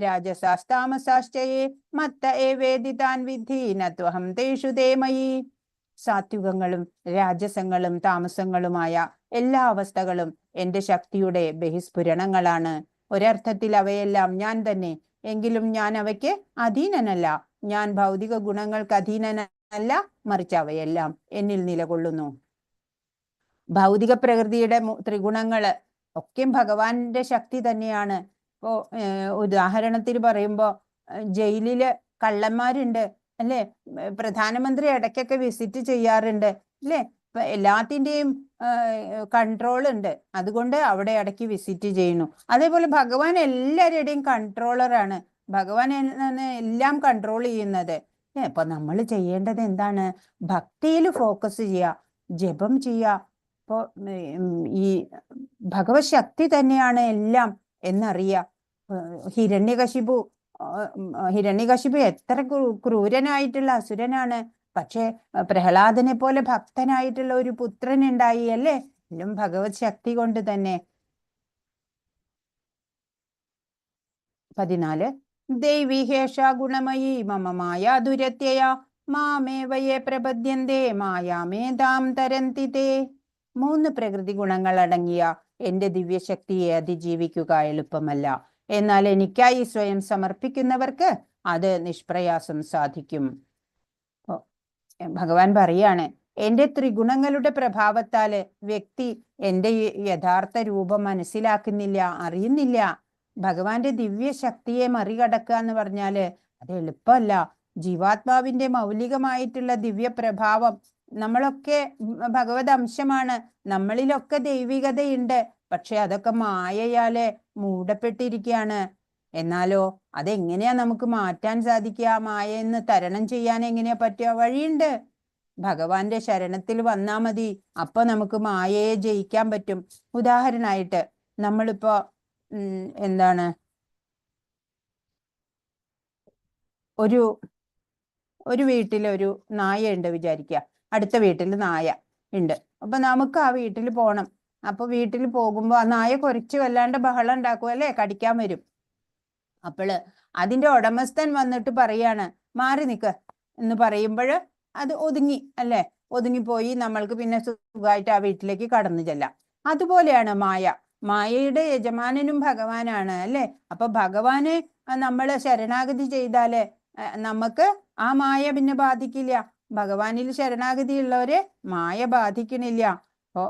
S2: രാജസാസ്താമസാശ്ചയേ മത്ത ഏവേദിതാൻ വിധി നത്വഹം തേഷു ദേമയി. സാത്വികങ്ങളും രാജസങ്ങളും താമസങ്ങളുമായ എല്ലാ അവസ്ഥകളും എന്റെ ശക്തിയുടെ ബഹിസ്ഫുരണങ്ങളാണ്. ഒരർത്ഥത്തിൽ അവയെല്ലാം ഞാൻ തന്നെ. എങ്കിലും ഞാൻ അവയ്ക്ക് അധീനനല്ല. ഞാൻ ഭൗതിക ഗുണങ്ങൾക്ക് അധീനനല്ല, മറിച്ച് അവയെല്ലാം എന്നിൽ നിലകൊള്ളുന്നു. ഭൗതിക പ്രകൃതിയുടെ ത്രിഗുണങ്ങള് ഒക്കെ ഭഗവാന്റെ ശക്തി തന്നെയാണ്. ഇപ്പോ ഉദാഹരണത്തിന് പറയുമ്പോ ജയിലില് കള്ളന്മാരുണ്ട് അല്ലെ, പ്രധാനമന്ത്രി ഇടയ്ക്കൊക്കെ വിസിറ്റ് ചെയ്യാറുണ്ട് അല്ലെ. ഇപ്പൊ എല്ലാത്തിൻ്റെയും കൺട്രോൾ ഉണ്ട്, അതുകൊണ്ട് അവിടെ ഇടയ്ക്ക് വിസിറ്റ് ചെയ്യുന്നു. അതേപോലെ ഭഗവാൻ എല്ലാവരുടെയും കൺട്രോളറാണ്. ഭഗവാൻ എല്ലാം കൺട്രോൾ ചെയ്യുന്നത്. അപ്പൊ നമ്മൾ ചെയ്യേണ്ടത് എന്താണ്? ഭക്തിയിൽ ഫോക്കസ് ചെയ്യുക, ജപം ചെയ്യുക. ഇപ്പോ ഈ ഭഗവത് ശക്തി തന്നെയാണ് എല്ലാം എന്നറിയുക. ഹിരണ്യകശിപു എത്ര ക്രൂരനായിട്ടുള്ള അസുരനാണ്. പക്ഷെ പ്രഹ്ലാദനെ പോലെ ഭക്തനായിട്ടുള്ള ഒരു പുത്രൻ ഉണ്ടായി അല്ലേ, എല്ലാം ഭഗവത് ശക്തി കൊണ്ട് തന്നെ. 14. ദൈവീഹേഷ ഗുണമയീ മമ മായാ ദുരത്യയ മാമേവയെ പ്രപദ്യന്തേ മായാമേതാം തരന്തി തേ. 3 പ്രകൃതി ഗുണങ്ങൾ അടങ്ങിയ എന്റെ ദിവ്യശക്തിയെ അതിജീവിക്കുക എളുപ്പമല്ല. എന്നാൽ എനിക്കായി സ്വയം സമർപ്പിക്കുന്നവർക്ക് അത് നിഷ്പ്രയാസം സാധിക്കും. ഭഗവാൻ പറയാണ്, എന്റെ ത്രിഗുണങ്ങളുടെ പ്രഭാവത്താല് വ്യക്തി എന്റെ യഥാർത്ഥ രൂപം മനസ്സിലാക്കുന്നില്ല, അറിയുന്നില്ല. ഭഗവാന്റെ ദിവ്യശക്തിയെ മറികടക്കുക എന്ന് പറഞ്ഞാല് അത് എളുപ്പമല്ല. ജീവാത്മാവിന്റെ മൗലികമായിട്ടുള്ള ദിവ്യപ്രഭാവം, നമ്മളൊക്കെ ഭഗവത് അംശമാണ്, നമ്മളിലൊക്കെ ദൈവികതയുണ്ട്. പക്ഷെ അതൊക്കെ മായയാല് മൂടപ്പെട്ടിരിക്കുകയാണ്. എന്നാലോ അതെങ്ങനെയാ നമുക്ക് മാറ്റാൻ സാധിക്കുക? മായയെന്ന് തരണം ചെയ്യാൻ എങ്ങനെയാ പറ്റുക? വഴിയുണ്ട്. ഭഗവാന്റെ ശരണത്തിൽ വന്നാ മതി. അപ്പൊ നമുക്ക് മായയെ ജയിക്കാൻ പറ്റും. ഉദാഹരണമായിട്ട് നമ്മളിപ്പോ എന്താണ്, ഒരു വീട്ടിലൊരു നായ ഉണ്ട് വിചാരിക്കുക. അടുത്ത വീട്ടിൽ നായ ഉണ്ട്. അപ്പൊ നമുക്ക് ആ വീട്ടിൽ പോകണം. അപ്പൊ വീട്ടിൽ പോകുമ്പോ ആ നായ കുറച്ച് വല്ലാണ്ട് ബഹളം ഉണ്ടാക്കും അല്ലെ, കടിക്കാൻ വരും. അപ്പോള് അതിന്റെ ഉടമസ്ഥൻ വന്നിട്ട് പറയാണ്, മാറി നിക്ക് എന്ന് പറയുമ്പോൾ അത് ഒതുങ്ങി അല്ലെ, ഒതുങ്ങിപ്പോയി. നമ്മൾക്ക് പിന്നെ സുഖമായിട്ട് ആ വീട്ടിലേക്ക് കടന്നു ചെല്ലാം. അതുപോലെയാണ് മായ. മായയുടെ യജമാനനും ഭഗവാനാണ് അല്ലെ. അപ്പൊ ഭഗവാനെ നമ്മൾ ശരണാഗതി ചെയ്താല് നമുക്ക് ആ മായ പിന്നെ ബാധിക്കില്ല. ഭഗവാനിൽ ശരണാഗതി ഉള്ളവരെ മായ ബാധിക്കണില്ല. അപ്പോ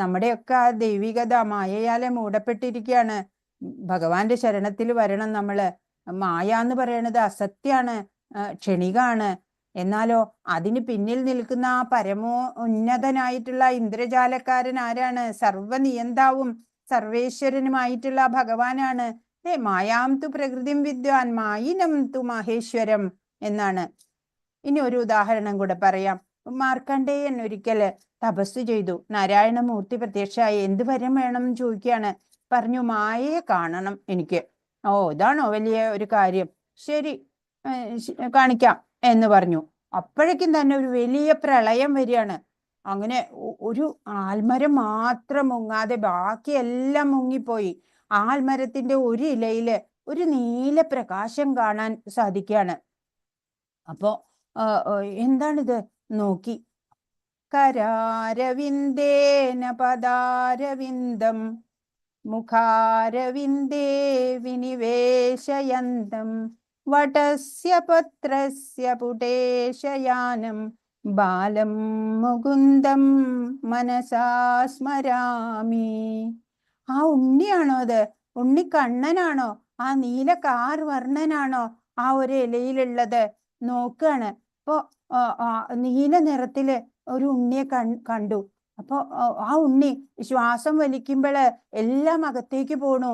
S2: നമ്മുടെയൊക്കെ ആ ദൈവികത മായയാലെ മൂടപ്പെട്ടിരിക്കുകയാണ്. ഭഗവാന്റെ ശരണത്തിൽ വരണം നമ്മള്. മായ എന്ന് പറയണത് അസത്യാണ്, ക്ഷണികാണ്. എന്നാലോ അതിന് പിന്നിൽ നിൽക്കുന്ന ആ പരമോ ഉന്നതനായിട്ടുള്ള ഇന്ദ്രജാലക്കാരൻ ആരാണ്? സർവനിയന്താവും സർവേശ്വരനുമായിട്ടുള്ള ഭഗവാനാണ്. മായാം തു പ്രകൃതിം വിദ്വാൻ മായിനം തു മഹേശ്വരം എന്നാണ്. ഇനി ഒരു ഉദാഹരണം കൂടെ പറയാം. മാർക്കണ്ഡേയൻ ഒരിക്കല് തപസ് ചെയ്തു. നാരായണമൂർത്തി പ്രത്യക്ഷമായി എന്ത് വരം വേണം എന്ന് ചോദിക്കുകയാണ്. പറഞ്ഞു, മായയെ കാണണം എനിക്ക്. ഓ, ഇതാണോ വലിയ ഒരു കാര്യം? ശരി, കാണിക്കാം എന്ന് പറഞ്ഞു. അപ്പോഴേക്കും തന്നെ ഒരു വലിയ പ്രളയം വരികയാണ്. അങ്ങനെ ഒരു ആൽമരം മാത്രം മുങ്ങാതെ ബാക്കി എല്ലാം മുങ്ങിപ്പോയി. ആൽമരത്തിന്റെ ഒരു ഇലയില് ഒരു നീല പ്രകാശം കാണാൻ സാധിക്കുകയാണ്. അപ്പോ എന്താണിത് നോക്കി. കരാരവിന്ദേന പദാരവിന്ദം മുഖാരവിന്ദേ വിനിവേശയന്തം വടസ്യ പത്രസ്യ പുടേശയാനം ബാലം മുകുന്ദം മനസാ സ്മരാമി. ആ ഉണ്ണിയാണോ അത്? ഉണ്ണിക്കണ്ണനാണോ? ആ നീല കാർ വർണ്ണനാണോ ആ ഒരു ഇലയിലുള്ളത്? നോക്കാണ്. അപ്പൊ നീല നിറത്തില് ഒരു ഉണ്ണിയെ കണ്ടു. അപ്പൊ ആ ഉണ്ണി ശ്വാസം വലിക്കുമ്പോഴ് എല്ലാം അകത്തേക്ക് പോണു.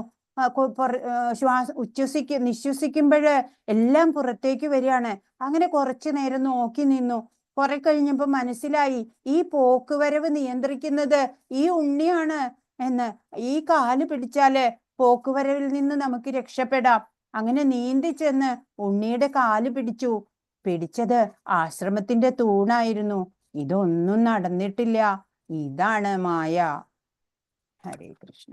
S2: നിശ്വസിക്കുമ്പോഴ് എല്ലാം പുറത്തേക്ക് വരികയാണ്. അങ്ങനെ കുറച്ചു നേരം നോക്കി നിന്നു. കുറെ കഴിഞ്ഞപ്പോ മനസ്സിലായി ഈ പോക്കുവരവ് നിയന്ത്രിക്കുന്നത് ഈ ഉണ്ണിയാണ് എന്ന്. ഈ കാല് പിടിച്ചാല് പോക്കുവരവിൽ നിന്ന് നമുക്ക് രക്ഷപ്പെടാം. അങ്ങനെ നീന്തി ചെന്ന് ഉണ്ണിയുടെ കാല് പിടിച്ചു. പിടിച്ചത് ആശ്രമത്തിന്റെ തൂണായിരുന്നു. ഇതൊന്നും നടന്നിട്ടില്ല. ഇതാണ് മായ. ഹരേ കൃഷ്ണ.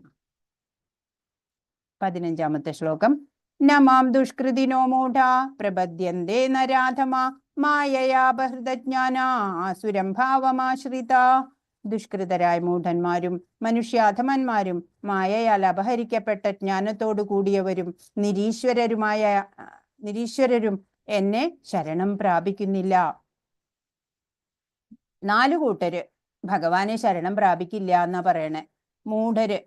S2: 15ാമത്തെ ശ്ലോകം. നമാം ദുഷ്കൃതിനോ മൂഢ പ്രപദ്യന്തേ നരാധമ മായയാ ബഹൃതജ്ഞാനാ ആസുരം ഭാവമാശ്രിത. ദുഷ്കൃതരായ മൂഢന്മാരും മനുഷ്യാധമന്മാരും മായയാൽ അപഹരിക്കപ്പെട്ട ജ്ഞാനത്തോടു കൂടിയവരും നിരീശ്വരരും എന്നെ ശരണം പ്രാപിക്കുന്നില്ല. 4 കൂട്ടര് ഭഗവാനെ ശരണം പ്രാപിക്കില്ല എന്നാ പറയണേ. മൂഢര്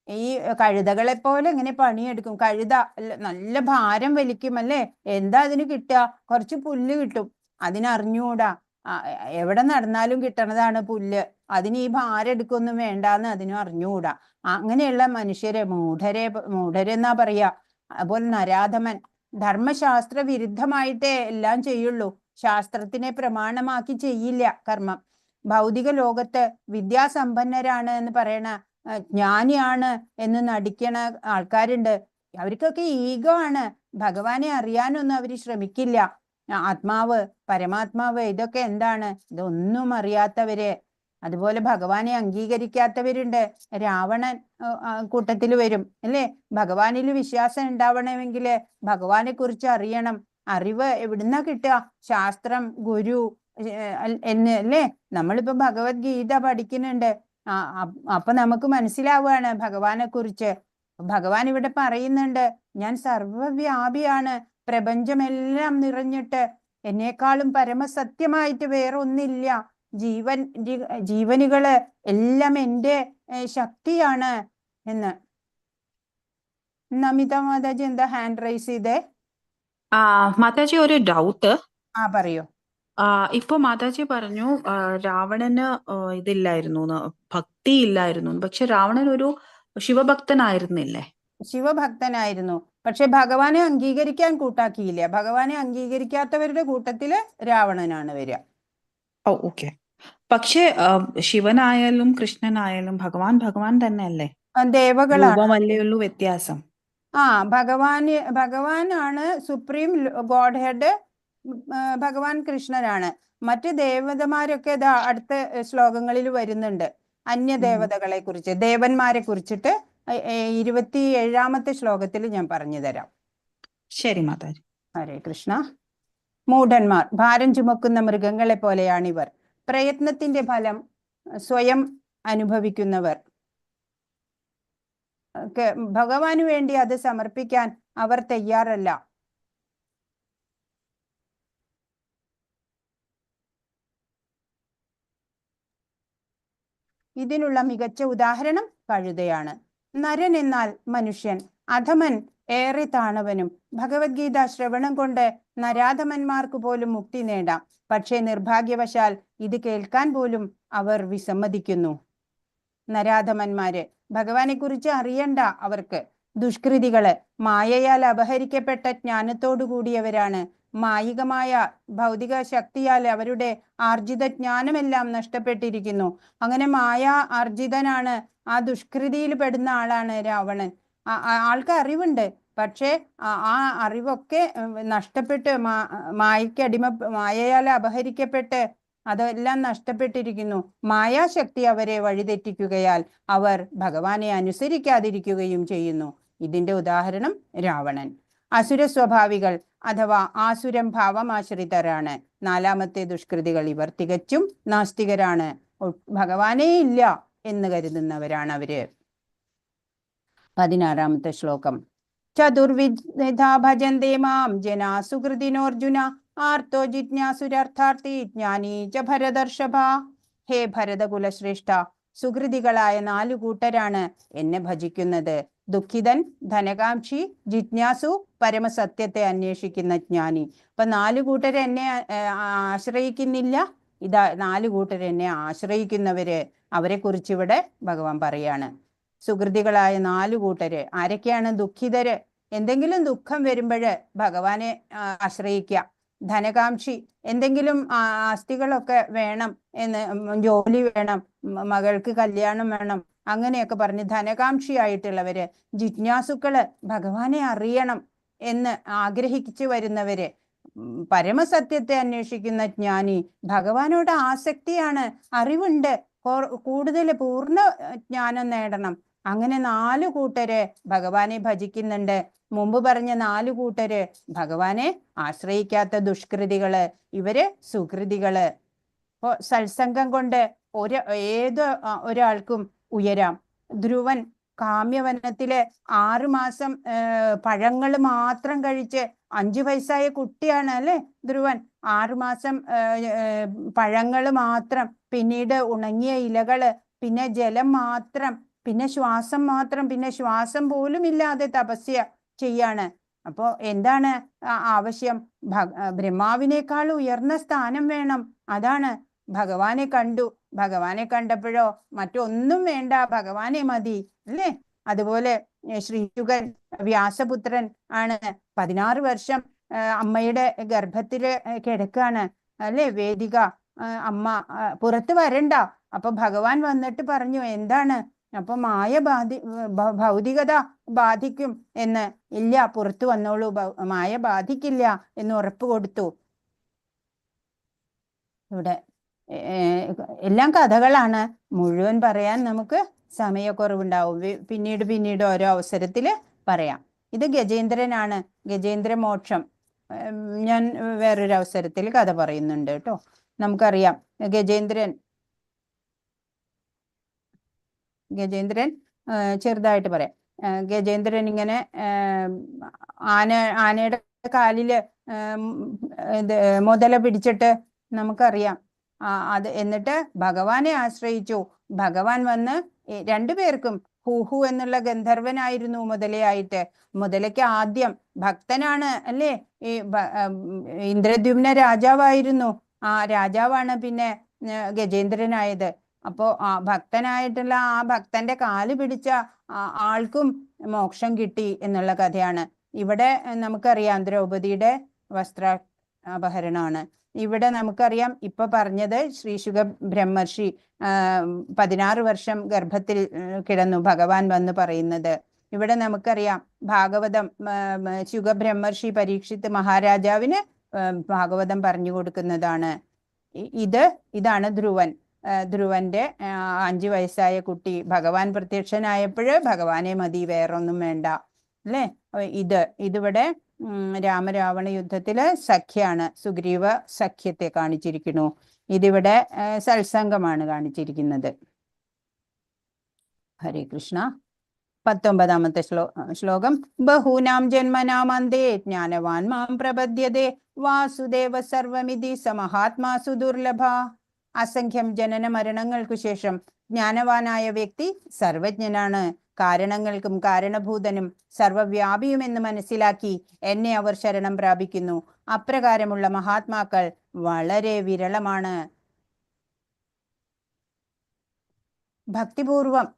S2: ഈ കഴുതകളെ പോലെ ഇങ്ങനെ പണിയെടുക്കും. കഴുത നല്ല ഭാരം വലിക്കും അല്ലേ? എന്താ അതിന് കിട്ടുക? കുറച്ച് പുല്ല് കിട്ടും. അതിനറിഞ്ഞൂടാ. എവിടെ നടന്നാലും കിട്ടണതാണ് പുല്ല്. അതിന് ഈ ഭാരം എടുക്കൊന്നും വേണ്ടാന്ന് അതിനും അറിഞ്ഞുകൂടാ. അങ്ങനെയുള്ള മനുഷ്യരെ മൂഢരെന്നാ പറയാ. അതുപോലെ നരാധമൻ ധർമ്മശാസ്ത്ര വിരുദ്ധമായിട്ടേ എല്ലാം ചെയ്യുള്ളൂ. ശാസ്ത്രത്തിനെ പ്രമാണമാക്കി ചെയ്യില്ല കർമ്മം. ഭൗതിക ലോകത്ത് വിദ്യാസമ്പന്നരാണ് എന്ന് പറയണ ജ്ഞാനിയാണ് എന്ന് നടിക്കണ ആൾക്കാരുണ്ട്. അവർക്കൊക്കെ ഈഗോ ആണ്. ഭഗവാനെ അറിയാനൊന്നും അവർ ശ്രമിക്കില്ല. ആത്മാവ്, പരമാത്മാവ് ഇതൊക്കെ എന്താണ്? ഇതൊന്നും അറിയാത്തവര്. അതുപോലെ ഭഗവാനെ അംഗീകരിക്കാത്തവരുണ്ട്. രാവണൻ കൂട്ടത്തിൽ വരും അല്ലേ? ഭഗവാനിൽ വിശ്വാസം ഉണ്ടാവണമെങ്കിൽ ഭഗവാനെ കുറിച്ച് അറിയണം. അറിവ് എവിടുന്നാ കിട്ടുക? ശാസ്ത്രം, ഗുരു എന്ന് അല്ലേ? നമ്മളിപ്പോ ഭഗവത്ഗീത പഠിക്കുന്നുണ്ട്. അപ്പൊ നമുക്ക് മനസ്സിലാവുകയാണ് ഭഗവാനെ കുറിച്ച്. ഭഗവാൻ ഇവിടെ പറയുന്നുണ്ട്, ഞാൻ സർവവ്യാപിയാണ്, പ്രപഞ്ചമെല്ലാം നിറഞ്ഞിട്ട് എന്നേക്കാളും പരമസത്യമായിട്ട് വേറെ ഒന്നില്ല. ജീവനുകള് എല്ലാം എൻ്റെ ശക്തിയാണ് എന്ന്. നമിത മാതാജി എന്താ ഹാൻഡ് റൈസ് ചെയ്തേ?
S5: മാതാജി, ഒരു ഡൗട്ട്.
S2: പറയൂ.
S5: ഇപ്പൊ മാതാജി പറഞ്ഞു രാവണന് ഇതില്ലായിരുന്നു, ഭക്തി ഇല്ലായിരുന്നു. പക്ഷെ രാവണൻ ഒരു ശിവഭക്തനായിരുന്നില്ലേ?
S2: ശിവഭക്തനായിരുന്നു. പക്ഷെ ഭഗവാനെ അംഗീകരിക്കാൻ കൂട്ടാക്കിയില്ല. ഭഗവാനെ അംഗീകരിക്കാത്തവരുടെ കൂട്ടത്തില് രാവണനാണ് വരിക.
S5: ഓക്കെ. പക്ഷെ ശിവനായാലും കൃഷ്ണനായാലും ഭഗവാൻ തന്നെയല്ലേ?
S2: ദേവകളാണ്.
S5: രൂപമല്ലേ ഉള്ളൂ വ്യത്യാസം.
S2: ഭഗവാനാണ് സുപ്രീം ഗോഡ് ഹെഡ്. ഭഗവാൻ കൃഷ്ണനാണ്. മറ്റ് ദേവതമാരൊക്കെ അടുത്ത ശ്ലോകങ്ങളിൽ വരുന്നുണ്ട്. അന്യദേവതകളെ കുറിച്ച്, ദേവന്മാരെ കുറിച്ചിട്ട് 27ാമത്തെ ശ്ലോകത്തിൽ ഞാൻ പറഞ്ഞു തരാം.
S5: ശരി മാതാജി.
S2: ഹരേ കൃഷ്ണ. മൂഢന്മാർ ഭാരം ചുമക്കുന്ന മൃഗങ്ങളെ പോലെയാണിവർ. പ്രയത്നത്തിന്റെ ഫലം സ്വയം അനുഭവിക്കുന്നവർ. ഭഗവാന് വേണ്ടി അത് സമർപ്പിക്കാൻ അവർ തയ്യാറല്ല. ഇതിനുള്ള മികച്ച ഉദാഹരണം കഴുതയാണ്. നരൻ എന്നാൽ മനുഷ്യൻ, അധമൻ ഏറെ താണവനും. ഭഗവത്ഗീത ശ്രവണം കൊണ്ട് നരാധമന്മാർക്ക് പോലും മുക്തി നേടാം. പക്ഷേ നിർഭാഗ്യവശാൽ ഇത് കേൾക്കാൻ പോലും അവർ വിസമ്മതിക്കുന്നു. നരാധമന്മാര് ഭഗവാനെ കുറിച്ച് അറിയണ്ട. അവർക്ക് ദുഷ്കൃതികള് മായയാൽ അപഹരിക്കപ്പെട്ട ജ്ഞാനത്തോടു കൂടിയവരാണ്. മായികമായ ഭൗതിക ശക്തിയാൽ അവരുടെ ആർജിത ജ്ഞാനമെല്ലാം നഷ്ടപ്പെട്ടിരിക്കുന്നു. അങ്ങനെ മായ ആർജിതനാണ്. ആ ദുഷ്കൃതിയിൽ പെടുന്ന ആളാണ് രാവണൻ. ആൾക്ക് അറിവുണ്ട്. പക്ഷേ ആ അറിവൊക്കെ നഷ്ടപ്പെട്ട് മായയാൽ അപഹരിക്കപ്പെട്ട് അതെല്ലാം നഷ്ടപ്പെട്ടിരിക്കുന്നു. മായാശക്തി അവരെ വഴിതെറ്റിക്കുകയാൽ അവർ ഭഗവാനെ അനുസരിക്കാതിരിക്കുകയും ചെയ്യുന്നു. ഇതിന്റെ ഉദാഹരണം രാവണൻ. അസുര സ്വഭാവികൾ അഥവാ ആസുരം ഭാവമാശ്രിതരാണ്. നാലാമത്തെ ദുഷ്കൃതികൾ. ഇവർ തികച്ചും നാസ്തികരാണ്. ഭഗവാനേ ഇല്ല എന്ന് കരുതുന്നവരാണ് അവര്. 16ാമത്തെ ശ്ലോകം. ചതുർവിധാ ഭജന്തേ മാം ജനാ സുഹൃതിനോർജുന ആർത്തോ ജിജ്ഞാസുരർത്ഥാർത്ഥി ജ്ഞാനീ ച ഭരതർഷഭ. ഹേ ഭരതകുലശ്രേഷ്ഠ, സുഹൃതികളായ 4 കൂട്ടരാണ് എന്നെ ഭജിക്കുന്നത്. ദുഃഖിതൻ, ധനകാംക്ഷി, ജിജ്ഞാസു, പരമസത്യത്തെ അന്വേഷിക്കുന്ന ജ്ഞാനി. അപ്പൊ 4 കൂട്ടർ എന്നെ ആശ്രയിക്കുന്നില്ല. ഇതാ 4 കൂട്ടർ എന്നെ ആശ്രയിക്കുന്നവര്. അവരെ കുറിച്ച് ഇവിടെ ഭഗവാൻ പറയാണ്. സുഹൃതികളായ 4 കൂട്ടര് ആരൊക്കെയാണ്? ദുഃഖിതര്, എന്തെങ്കിലും ദുഃഖം വരുമ്പോഴ് ഭഗവാനെ ആശ്രയിക്കുക. ധനകാംക്ഷി, എന്തെങ്കിലും ആസ്തികളൊക്കെ വേണം എന്ന്, ജോലി വേണം, മകൾക്ക് കല്യാണം വേണം, അങ്ങനെയൊക്കെ പറഞ്ഞ് ധനകാംക്ഷിയായിട്ടുള്ളവര്. ജിജ്ഞാസുക്കള്, ഭഗവാനെ അറിയണം എന്ന് ആഗ്രഹിച്ചു വരുന്നവര്. പരമസത്യത്തെ അന്വേഷിക്കുന്ന ജ്ഞാനി, ഭഗവാനോട് ആസക്തിയാണ്, അറിവുണ്ട്, കൂടുതൽ പൂർണ്ണ ജ്ഞാനം നേടണം. അങ്ങനെ 4 കൂട്ടര് ഭഗവാനെ ഭജിക്കുന്നുണ്ട്. മുമ്പ് പറഞ്ഞ 4 കൂട്ടര് ഭഗവാനെ ആശ്രയിക്കാത്ത ദുഷ്കൃതികള്, ഇവര് സുകൃതികള്. ഇപ്പോ സത്സംഗം കൊണ്ട് ഏത് ഒരാൾക്കും ഉയരാം. ധ്രുവൻ കാമ്യവനത്തിലെ 6 മാസം പഴങ്ങൾ മാത്രം കഴിച്ച് 5 വയസ്സായ കുട്ടിയാണ് അല്ലെ ധ്രുവൻ. 6 മാസം പഴങ്ങൾ മാത്രം, പിന്നീട് ഉണങ്ങിയ ഇലകള്, പിന്നെ ജലം മാത്രം, പിന്നെ ശ്വാസം മാത്രം, പിന്നെ ശ്വാസം പോലും ഇല്ലാതെ തപസ്യ ചെയ്യാണ്. അപ്പോ എന്താണ് ആവശ്യം? ബ്രഹ്മാവിനേക്കാൾ ഉയർന്ന സ്ഥാനം വേണം. അതാണ്. ഭഗവാനെ കണ്ടു. ഭഗവാനെ കണ്ടപ്പോഴോ മറ്റൊന്നും വേണ്ട, ഭഗവാനെ മതി അല്ലേ? അതുപോലെ ശ്രീശുകൻ വ്യാസപുത്രൻ ആണ്. 16 വർഷം അമ്മയുടെ ഗർഭത്തില് കിടക്കാണ് അല്ലെ? വേദിക അമ്മ പുറത്ത് വരണ്ട. അപ്പൊ ഭഗവാൻ വന്നിട്ട് പറഞ്ഞു, എന്താണ്? അപ്പൊ ഭൗതികത ബാധിക്കും എന്ന്. ഇല്ല, പുറത്തു വന്നോളൂ, മായ ബാധിക്കില്ല എന്ന് ഉറപ്പ് കൊടുത്തു. ഇവിടെ എല്ലാം കഥകളാണ്. മുഴുവൻ പറയാൻ നമുക്ക് സമയക്കുറവുണ്ടാവും. പിന്നീട് ഓരോ അവസരത്തില് പറയാം. ഇത് ഗജേന്ദ്രനാണ്, ഗജേന്ദ്ര മോക്ഷം. ഞാൻ വേറൊരു അവസരത്തിൽ കഥ പറയുന്നുണ്ട് കേട്ടോ. നമുക്കറിയാം ഗജേന്ദ്രൻ ചെറുതായിട്ട് പറയാം. ഗജേന്ദ്രൻ ഇങ്ങനെ ആനയുടെ കാലില് മുതല പിടിച്ചിട്ട് നമുക്കറിയാം. അത് എന്നിട്ട് ഭഗവാനെ ആശ്രയിച്ചു. ഭഗവാൻ വന്ന് 2 പേർക്കും, ഹൂഹു എന്നുള്ള ഗന്ധർവനായിരുന്നു മുതലയായിട്ട്. മുതലയ്ക്ക് ആദ്യം ഭക്തനാണ് അല്ലേ? ഈ ഇന്ദ്രദ്യുമ്ന രാജാവായിരുന്നു. ആ രാജാവാണ് പിന്നെ ഗജേന്ദ്രനായത്. അപ്പോ ഭക്തനായിട്ടുള്ള ആ ഭക്തന്റെ കാല് പിടിച്ച ആൾക്കും മോക്ഷം കിട്ടി എന്നുള്ള കഥയാണ്. ഇവിടെ നമുക്കറിയാം ദ്രൗപദിയുടെ വസ്ത്രാപഹരണമാണ്. ഇവിടെ നമുക്കറിയാം ഇപ്പൊ പറഞ്ഞത് ശ്രീശുക ബ്രഹ്മർഷി 16 വർഷം ഗർഭത്തിൽ കിടന്നു ഭഗവാൻ വന്ന് പറയുന്നത്. ഇവിടെ നമുക്കറിയാം ഭാഗവതം ശുഗബ്രഹ്മർഷി പരീക്ഷിത്ത് മഹാരാജാവിന് ഭാഗവതം പറഞ്ഞു കൊടുക്കുന്നതാണ്. ഇതാണ് ധ്രുവൻ. ധ്രുവന്റെ 5 വയസ്സായ കുട്ടി ഭഗവാൻ പ്രത്യക്ഷനായപ്പോഴ് ഭഗവാനെ മതി, വേറൊന്നും വേണ്ട അല്ലേ? ഇതിവിടെ രാമരാവണ യുദ്ധത്തില് സഖ്യാണ്. സുഗ്രീവ സഖ്യത്തെ കാണിച്ചിരിക്കുന്നു. ഇതിവിടെ സത്സംഗമാണ് കാണിച്ചിരിക്കുന്നത്. ഹരേ കൃഷ്ണ. 19ാമത്തെ ശ്ലോകം. ബഹൂനാം ജന്മനാമന്തേ ജ്ഞാനവാൻ മാം പ്രപദ്യതേ വാസുദേവ സർവമിതി സമഹാത്മാസു ദുർലഭ. അസംഖ്യം ജനന മരണങ്ങൾക്കു ശേഷം ജ്ഞാനവാനായ വ്യക്തി സർവജ്ഞനാണ്. കാരണങ്ങൾക്കും കാരണഭൂതനും സർവവ്യാപിയുമെന്ന് മനസ്സിലാക്കി എന്നെ അവർ ശരണം പ്രാപിക്കുന്നു. അപ്രകാരമുള്ള മഹാത്മാക്കൾ വളരെ വിരളമാണ്. ഭക്തിപൂർവം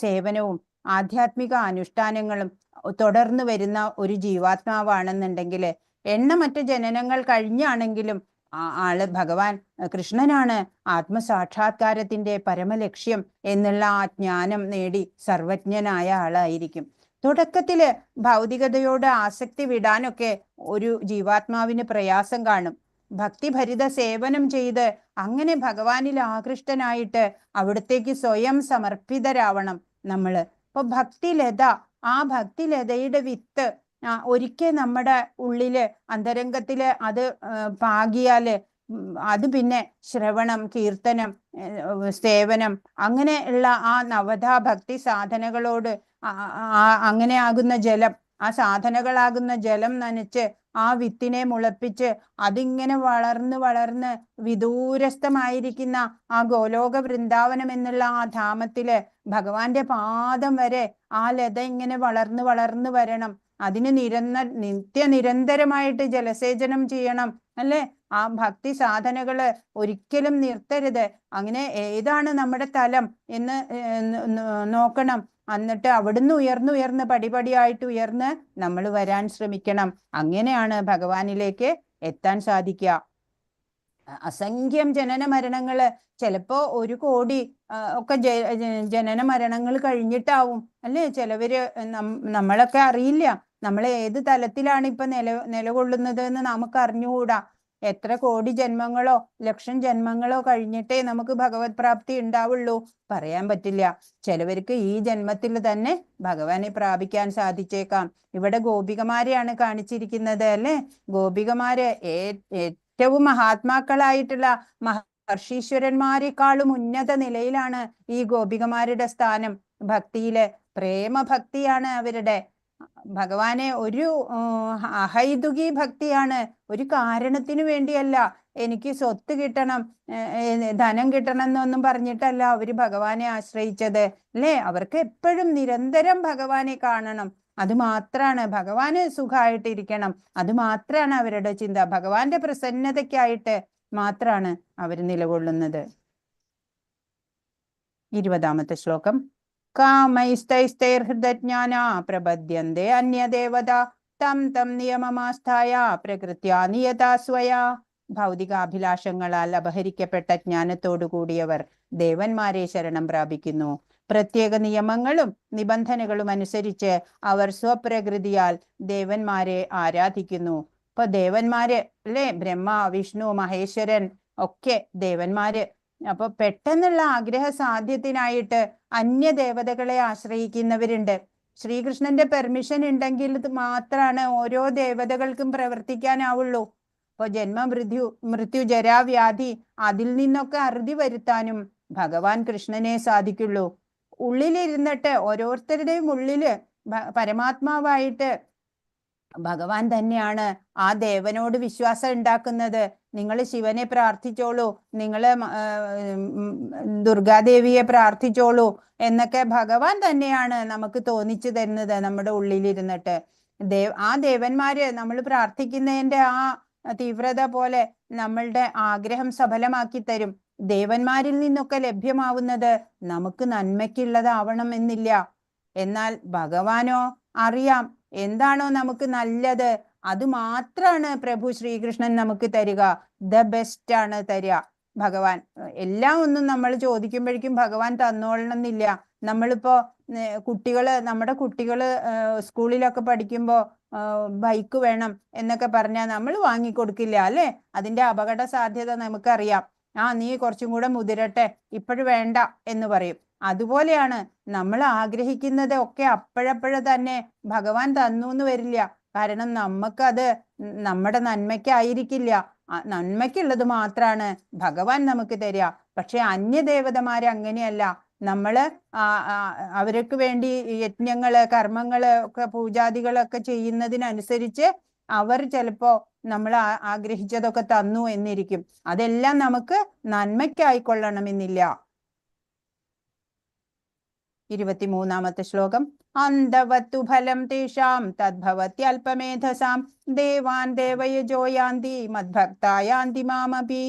S2: സേവനവും ആധ്യാത്മിക അനുഷ്ഠാനങ്ങളും തുടർന്നു വരുന്ന ഒരു ജീവാത്മാവാണെന്നുണ്ടെങ്കിൽ എണ്ണമറ്റ ജനനങ്ങൾ കഴിഞ്ഞാണെങ്കിലും ആള് ഭഗവാൻ കൃഷ്ണനാണ് ആത്മസാക്ഷാത്കാരത്തിന്റെ പരമലക്ഷ്യം എന്നുള്ള ആ ജ്ഞാനം നേടി സർവജ്ഞനായ ആളായിരിക്കും. തുടക്കത്തില് ഭൗതികതയോട് ആസക്തി വിടാനൊക്കെ ഒരു ജീവാത്മാവിന് പ്രയാസം കാണും. ഭക്തിഭരിത സേവനം ചെയ്ത് അങ്ങനെ ഭഗവാനിൽ ആകൃഷ്ടനായിട്ട് അവിടത്തേക്ക് സ്വയം സമർപ്പിതരാവണം നമ്മള്. ഇപ്പൊ ഭക്തിലത, ആ ഭക്തിലതയുടെ വിത്ത് ഒരിക്കൽ നമ്മുടെ ഉള്ളില് അന്തരംഗത്തില് അത് പാകിയാല് അത് പിന്നെ ശ്രവണം, കീർത്തനം, സേവനം അങ്ങനെയുള്ള ആ നവധാ ഭക്തി സാധനകളോട് അങ്ങനെ ആകുന്ന ജലം, ആ സാധനകളാകുന്ന ജലം നനച്ച് ആ വിത്തിനെ മുളപ്പിച്ച് അതിങ്ങനെ വളർന്ന് വളർന്ന് വിദൂരസ്ഥമായിരിക്കുന്ന ആ ഗോലോക വൃന്ദാവനം എന്നുള്ള ആ ധാമത്തില് ഭഗവാന്റെ പാദം വരെ ആ ലത ഇങ്ങനെ വളർന്ന് വളർന്ന് വരണം. അതിന് നിത്യനിരന്തരമായിട്ട് ജലസേചനം ചെയ്യണം അല്ലെ? ആ ഭക്തി സാധനകള് ഒരിക്കലും നിർത്തരുത്. അങ്ങനെ ഏതാണ് നമ്മുടെ തലം എന്ന് നോക്കണം. എന്നിട്ട് അവിടുന്ന് ഉയർന്ന് പടിപടിയായിട്ട് ഉയർന്ന് നമ്മൾ വരാൻ ശ്രമിക്കണം. അങ്ങനെയാണ് ഭഗവാനിലേക്ക് എത്താൻ സാധിക്കുക. അസംഖ്യം ജനന മരണങ്ങള്, ചിലപ്പോ 1 കോടി ഒക്കെ ജനന മരണങ്ങൾ കഴിഞ്ഞിട്ടാവും അല്ലേ? ചിലവര് നമ്മളൊക്കെ അറിയില്ല നമ്മൾ ഏത് തലത്തിലാണ് ഇപ്പൊ നിലകൊള്ളുന്നത് എന്ന് നമുക്ക് അറിഞ്ഞുകൂടാ. എത്ര കോടി ജന്മങ്ങളോ ലക്ഷം ജന്മങ്ങളോ കഴിഞ്ഞിട്ടേ നമുക്ക് ഭഗവത് പ്രാപ്തി ഉണ്ടാവുള്ളൂ, പറയാൻ പറ്റില്ല. ചിലവർക്ക് ഈ ജന്മത്തിൽ തന്നെ ഭഗവാനെ പ്രാപിക്കാൻ സാധിച്ചേക്കാം. ഇവിടെ ഗോപികമാരെയാണ് കാണിച്ചിരിക്കുന്നത് അല്ലെ? ഗോപികമാര് ഏറ്റവും മഹാത്മാക്കളായിട്ടുള്ള മഹർഷീശ്വരന്മാരെക്കാളും ഉന്നത നിലയിലാണ് ഈ ഗോപികമാരുടെ സ്ഥാനം. ഭക്തിയില് പ്രേമഭക്തിയാണ് അവരുടെ. ഭഗവാനെ ഒരു അഹൈതുകി ഭക്തിയാണ്. ഒരു കാരണത്തിനു വേണ്ടിയല്ല, എനിക്ക് സ്വത്ത് കിട്ടണം, ധനം കിട്ടണം എന്നൊന്നും പറഞ്ഞിട്ടല്ല അവര് ഭഗവാനെ ആശ്രയിച്ചത് അല്ലേ? അവർക്ക് എപ്പോഴും നിരന്തരം ഭഗവാനെ കാണണം, അത് മാത്രാണ്. ഭഗവാന് സുഖമായിട്ടിരിക്കണം, അത് മാത്രാണ് അവരുടെ ചിന്ത. ഭഗവാന്റെ പ്രസന്നതയ്ക്കായിട്ട് മാത്രാണ് അവർ നിലകൊള്ളുന്നത്. 20ാമത്തെ ശ്ലോകം. കാമൈസ്തൈസ്തൈർഹൃദജ്ഞാന പ്രപദ്യന്തേ അന്യദേവത തം തം നിയമമാസ്ഥായ പ്രകൃത്യാ നിയതാ സ്വയാ. ഭൗതികാഭിലാഷങ്ങളാൽ അപഹരിക്കപ്പെട്ട ജ്ഞാനത്തോടു കൂടിയവർ ദേവന്മാരെ ശരണം പ്രാപിക്കുന്നു. പ്രത്യേക നിയമങ്ങളും നിബന്ധനകളും അനുസരിച്ച് അവർ സ്വപ്രകൃതിയാൽ ദേവന്മാരെ ആരാധിക്കുന്നു. ഇപ്പൊ ദേവന്മാര് അല്ലെ? ബ്രഹ്മ, വിഷ്ണു, മഹേശ്വരൻ ഒക്കെ ദേവന്മാര്. അപ്പൊ പെട്ടെന്നുള്ള ആഗ്രഹ സാധ്യത്തിനായിട്ട് അന്യദേവതകളെ ആശ്രയിക്കുന്നവരുണ്ട്. ശ്രീകൃഷ്ണന്റെ പെർമിഷൻ ഉണ്ടെങ്കിൽ മാത്രമാണ് ഓരോ ദേവതകൾക്കും പ്രവർത്തിക്കാനാവുള്ളൂ. അപ്പൊ മൃത്യു ജരാവ്യാധി അതിൽ നിന്നൊക്കെ അറുതി വരുത്താനും ഭഗവാൻ കൃഷ്ണനെ സാധിക്കുള്ളൂ. ഉള്ളിലിരുന്നിട്ട് ഓരോരുത്തരുടെയും ഉള്ളില് പരമാത്മാവായിട്ട് ഭഗവാൻ തന്നെയാണ് ആ ദേവനോട് വിശ്വാസം ഉണ്ടാക്കുന്നത്. നിങ്ങൾ ശിവനെ പ്രാർത്ഥിച്ചോളൂ, നിങ്ങൾ ദുർഗാദേവിയെ പ്രാർത്ഥിച്ചോളൂ എന്നൊക്കെ ഭഗവാൻ തന്നെയാണ് നമുക്ക് തോന്നിച്ചു തരുന്നത് നമ്മുടെ ഉള്ളിലിരുന്നിട്ട്. ആ ദേവന്മാര് നമ്മൾ പ്രാർത്ഥിക്കുന്നതിന്റെ ആ തീവ്രത പോലെ നമ്മളുടെ ആഗ്രഹം സഫലമാക്കി തരും. ദേവന്മാരിൽ നിന്നൊക്കെ ലഭ്യമാവുന്നത് നമുക്ക് നന്മയ്ക്കുള്ളതാവണം എന്നില്ല. എന്നാൽ ഭഗവാനോ അറിയാം എന്താണോ നമുക്ക് നല്ലത്, അത് മാത്രാണ് പ്രഭു ശ്രീകൃഷ്ണൻ നമുക്ക് തരിക. ദ ബെസ്റ്റ് ആണ് തരിക ഭഗവാൻ. എല്ലാം ഒന്നും നമ്മൾ ചോദിക്കുമ്പോഴേക്കും ഭഗവാൻ തന്നോളണമെന്നില്ല. നമ്മളിപ്പോ നമ്മുടെ കുട്ടികള് സ്കൂളിലൊക്കെ പഠിക്കുമ്പോ ബൈക്ക് വേണം എന്നൊക്കെ പറഞ്ഞാൽ നമ്മൾ വാങ്ങിക്കൊടുക്കില്ല അല്ലെ? അതിന്റെ അപകട സാധ്യത നമുക്കറിയാം. നീ കുറച്ചും കൂടെ മുതിരട്ടെ, ഇപ്പോഴും വേണ്ട എന്ന് പറയും. അതുപോലെയാണ് നമ്മൾ ആഗ്രഹിക്കുന്നത് ഒക്കെ അപ്പോഴപ്പോഴ തന്നെ ഭഗവാൻ തന്നു എന്ന് വരില്ല. കാരണം നമുക്കത് നമ്മുടെ നന്മയ്ക്കായിരിക്കില്ല. നന്മയ്ക്കുള്ളത് മാത്രാണ് ഭഗവാൻ നമുക്ക് തരിക. പക്ഷെ അന്യദേവതമാര് അങ്ങനെയല്ല. നമ്മള് അവർക്ക് വേണ്ടി യജ്ഞങ്ങള്, കർമ്മങ്ങള് ഒക്കെ, പൂജാദികളൊക്കെ ചെയ്യുന്നതിനനുസരിച്ച് അവർ ചിലപ്പോ നമ്മൾ ആഗ്രഹിച്ചതൊക്കെ തന്നു എന്നിരിക്കും. അതെല്ലാം നമുക്ക് നന്മയ്ക്കായിക്കൊള്ളണമെന്നില്ല. 23ാമത്തെ ശ്ലോകം. അന്തവത്തു ഫലം തേഷാം തദ്ഭവത്യൽപമേധസാം ദേവാൻ ദേവയജോ യാന്തി മദ്ഭക്തായാന്തി മാമപി.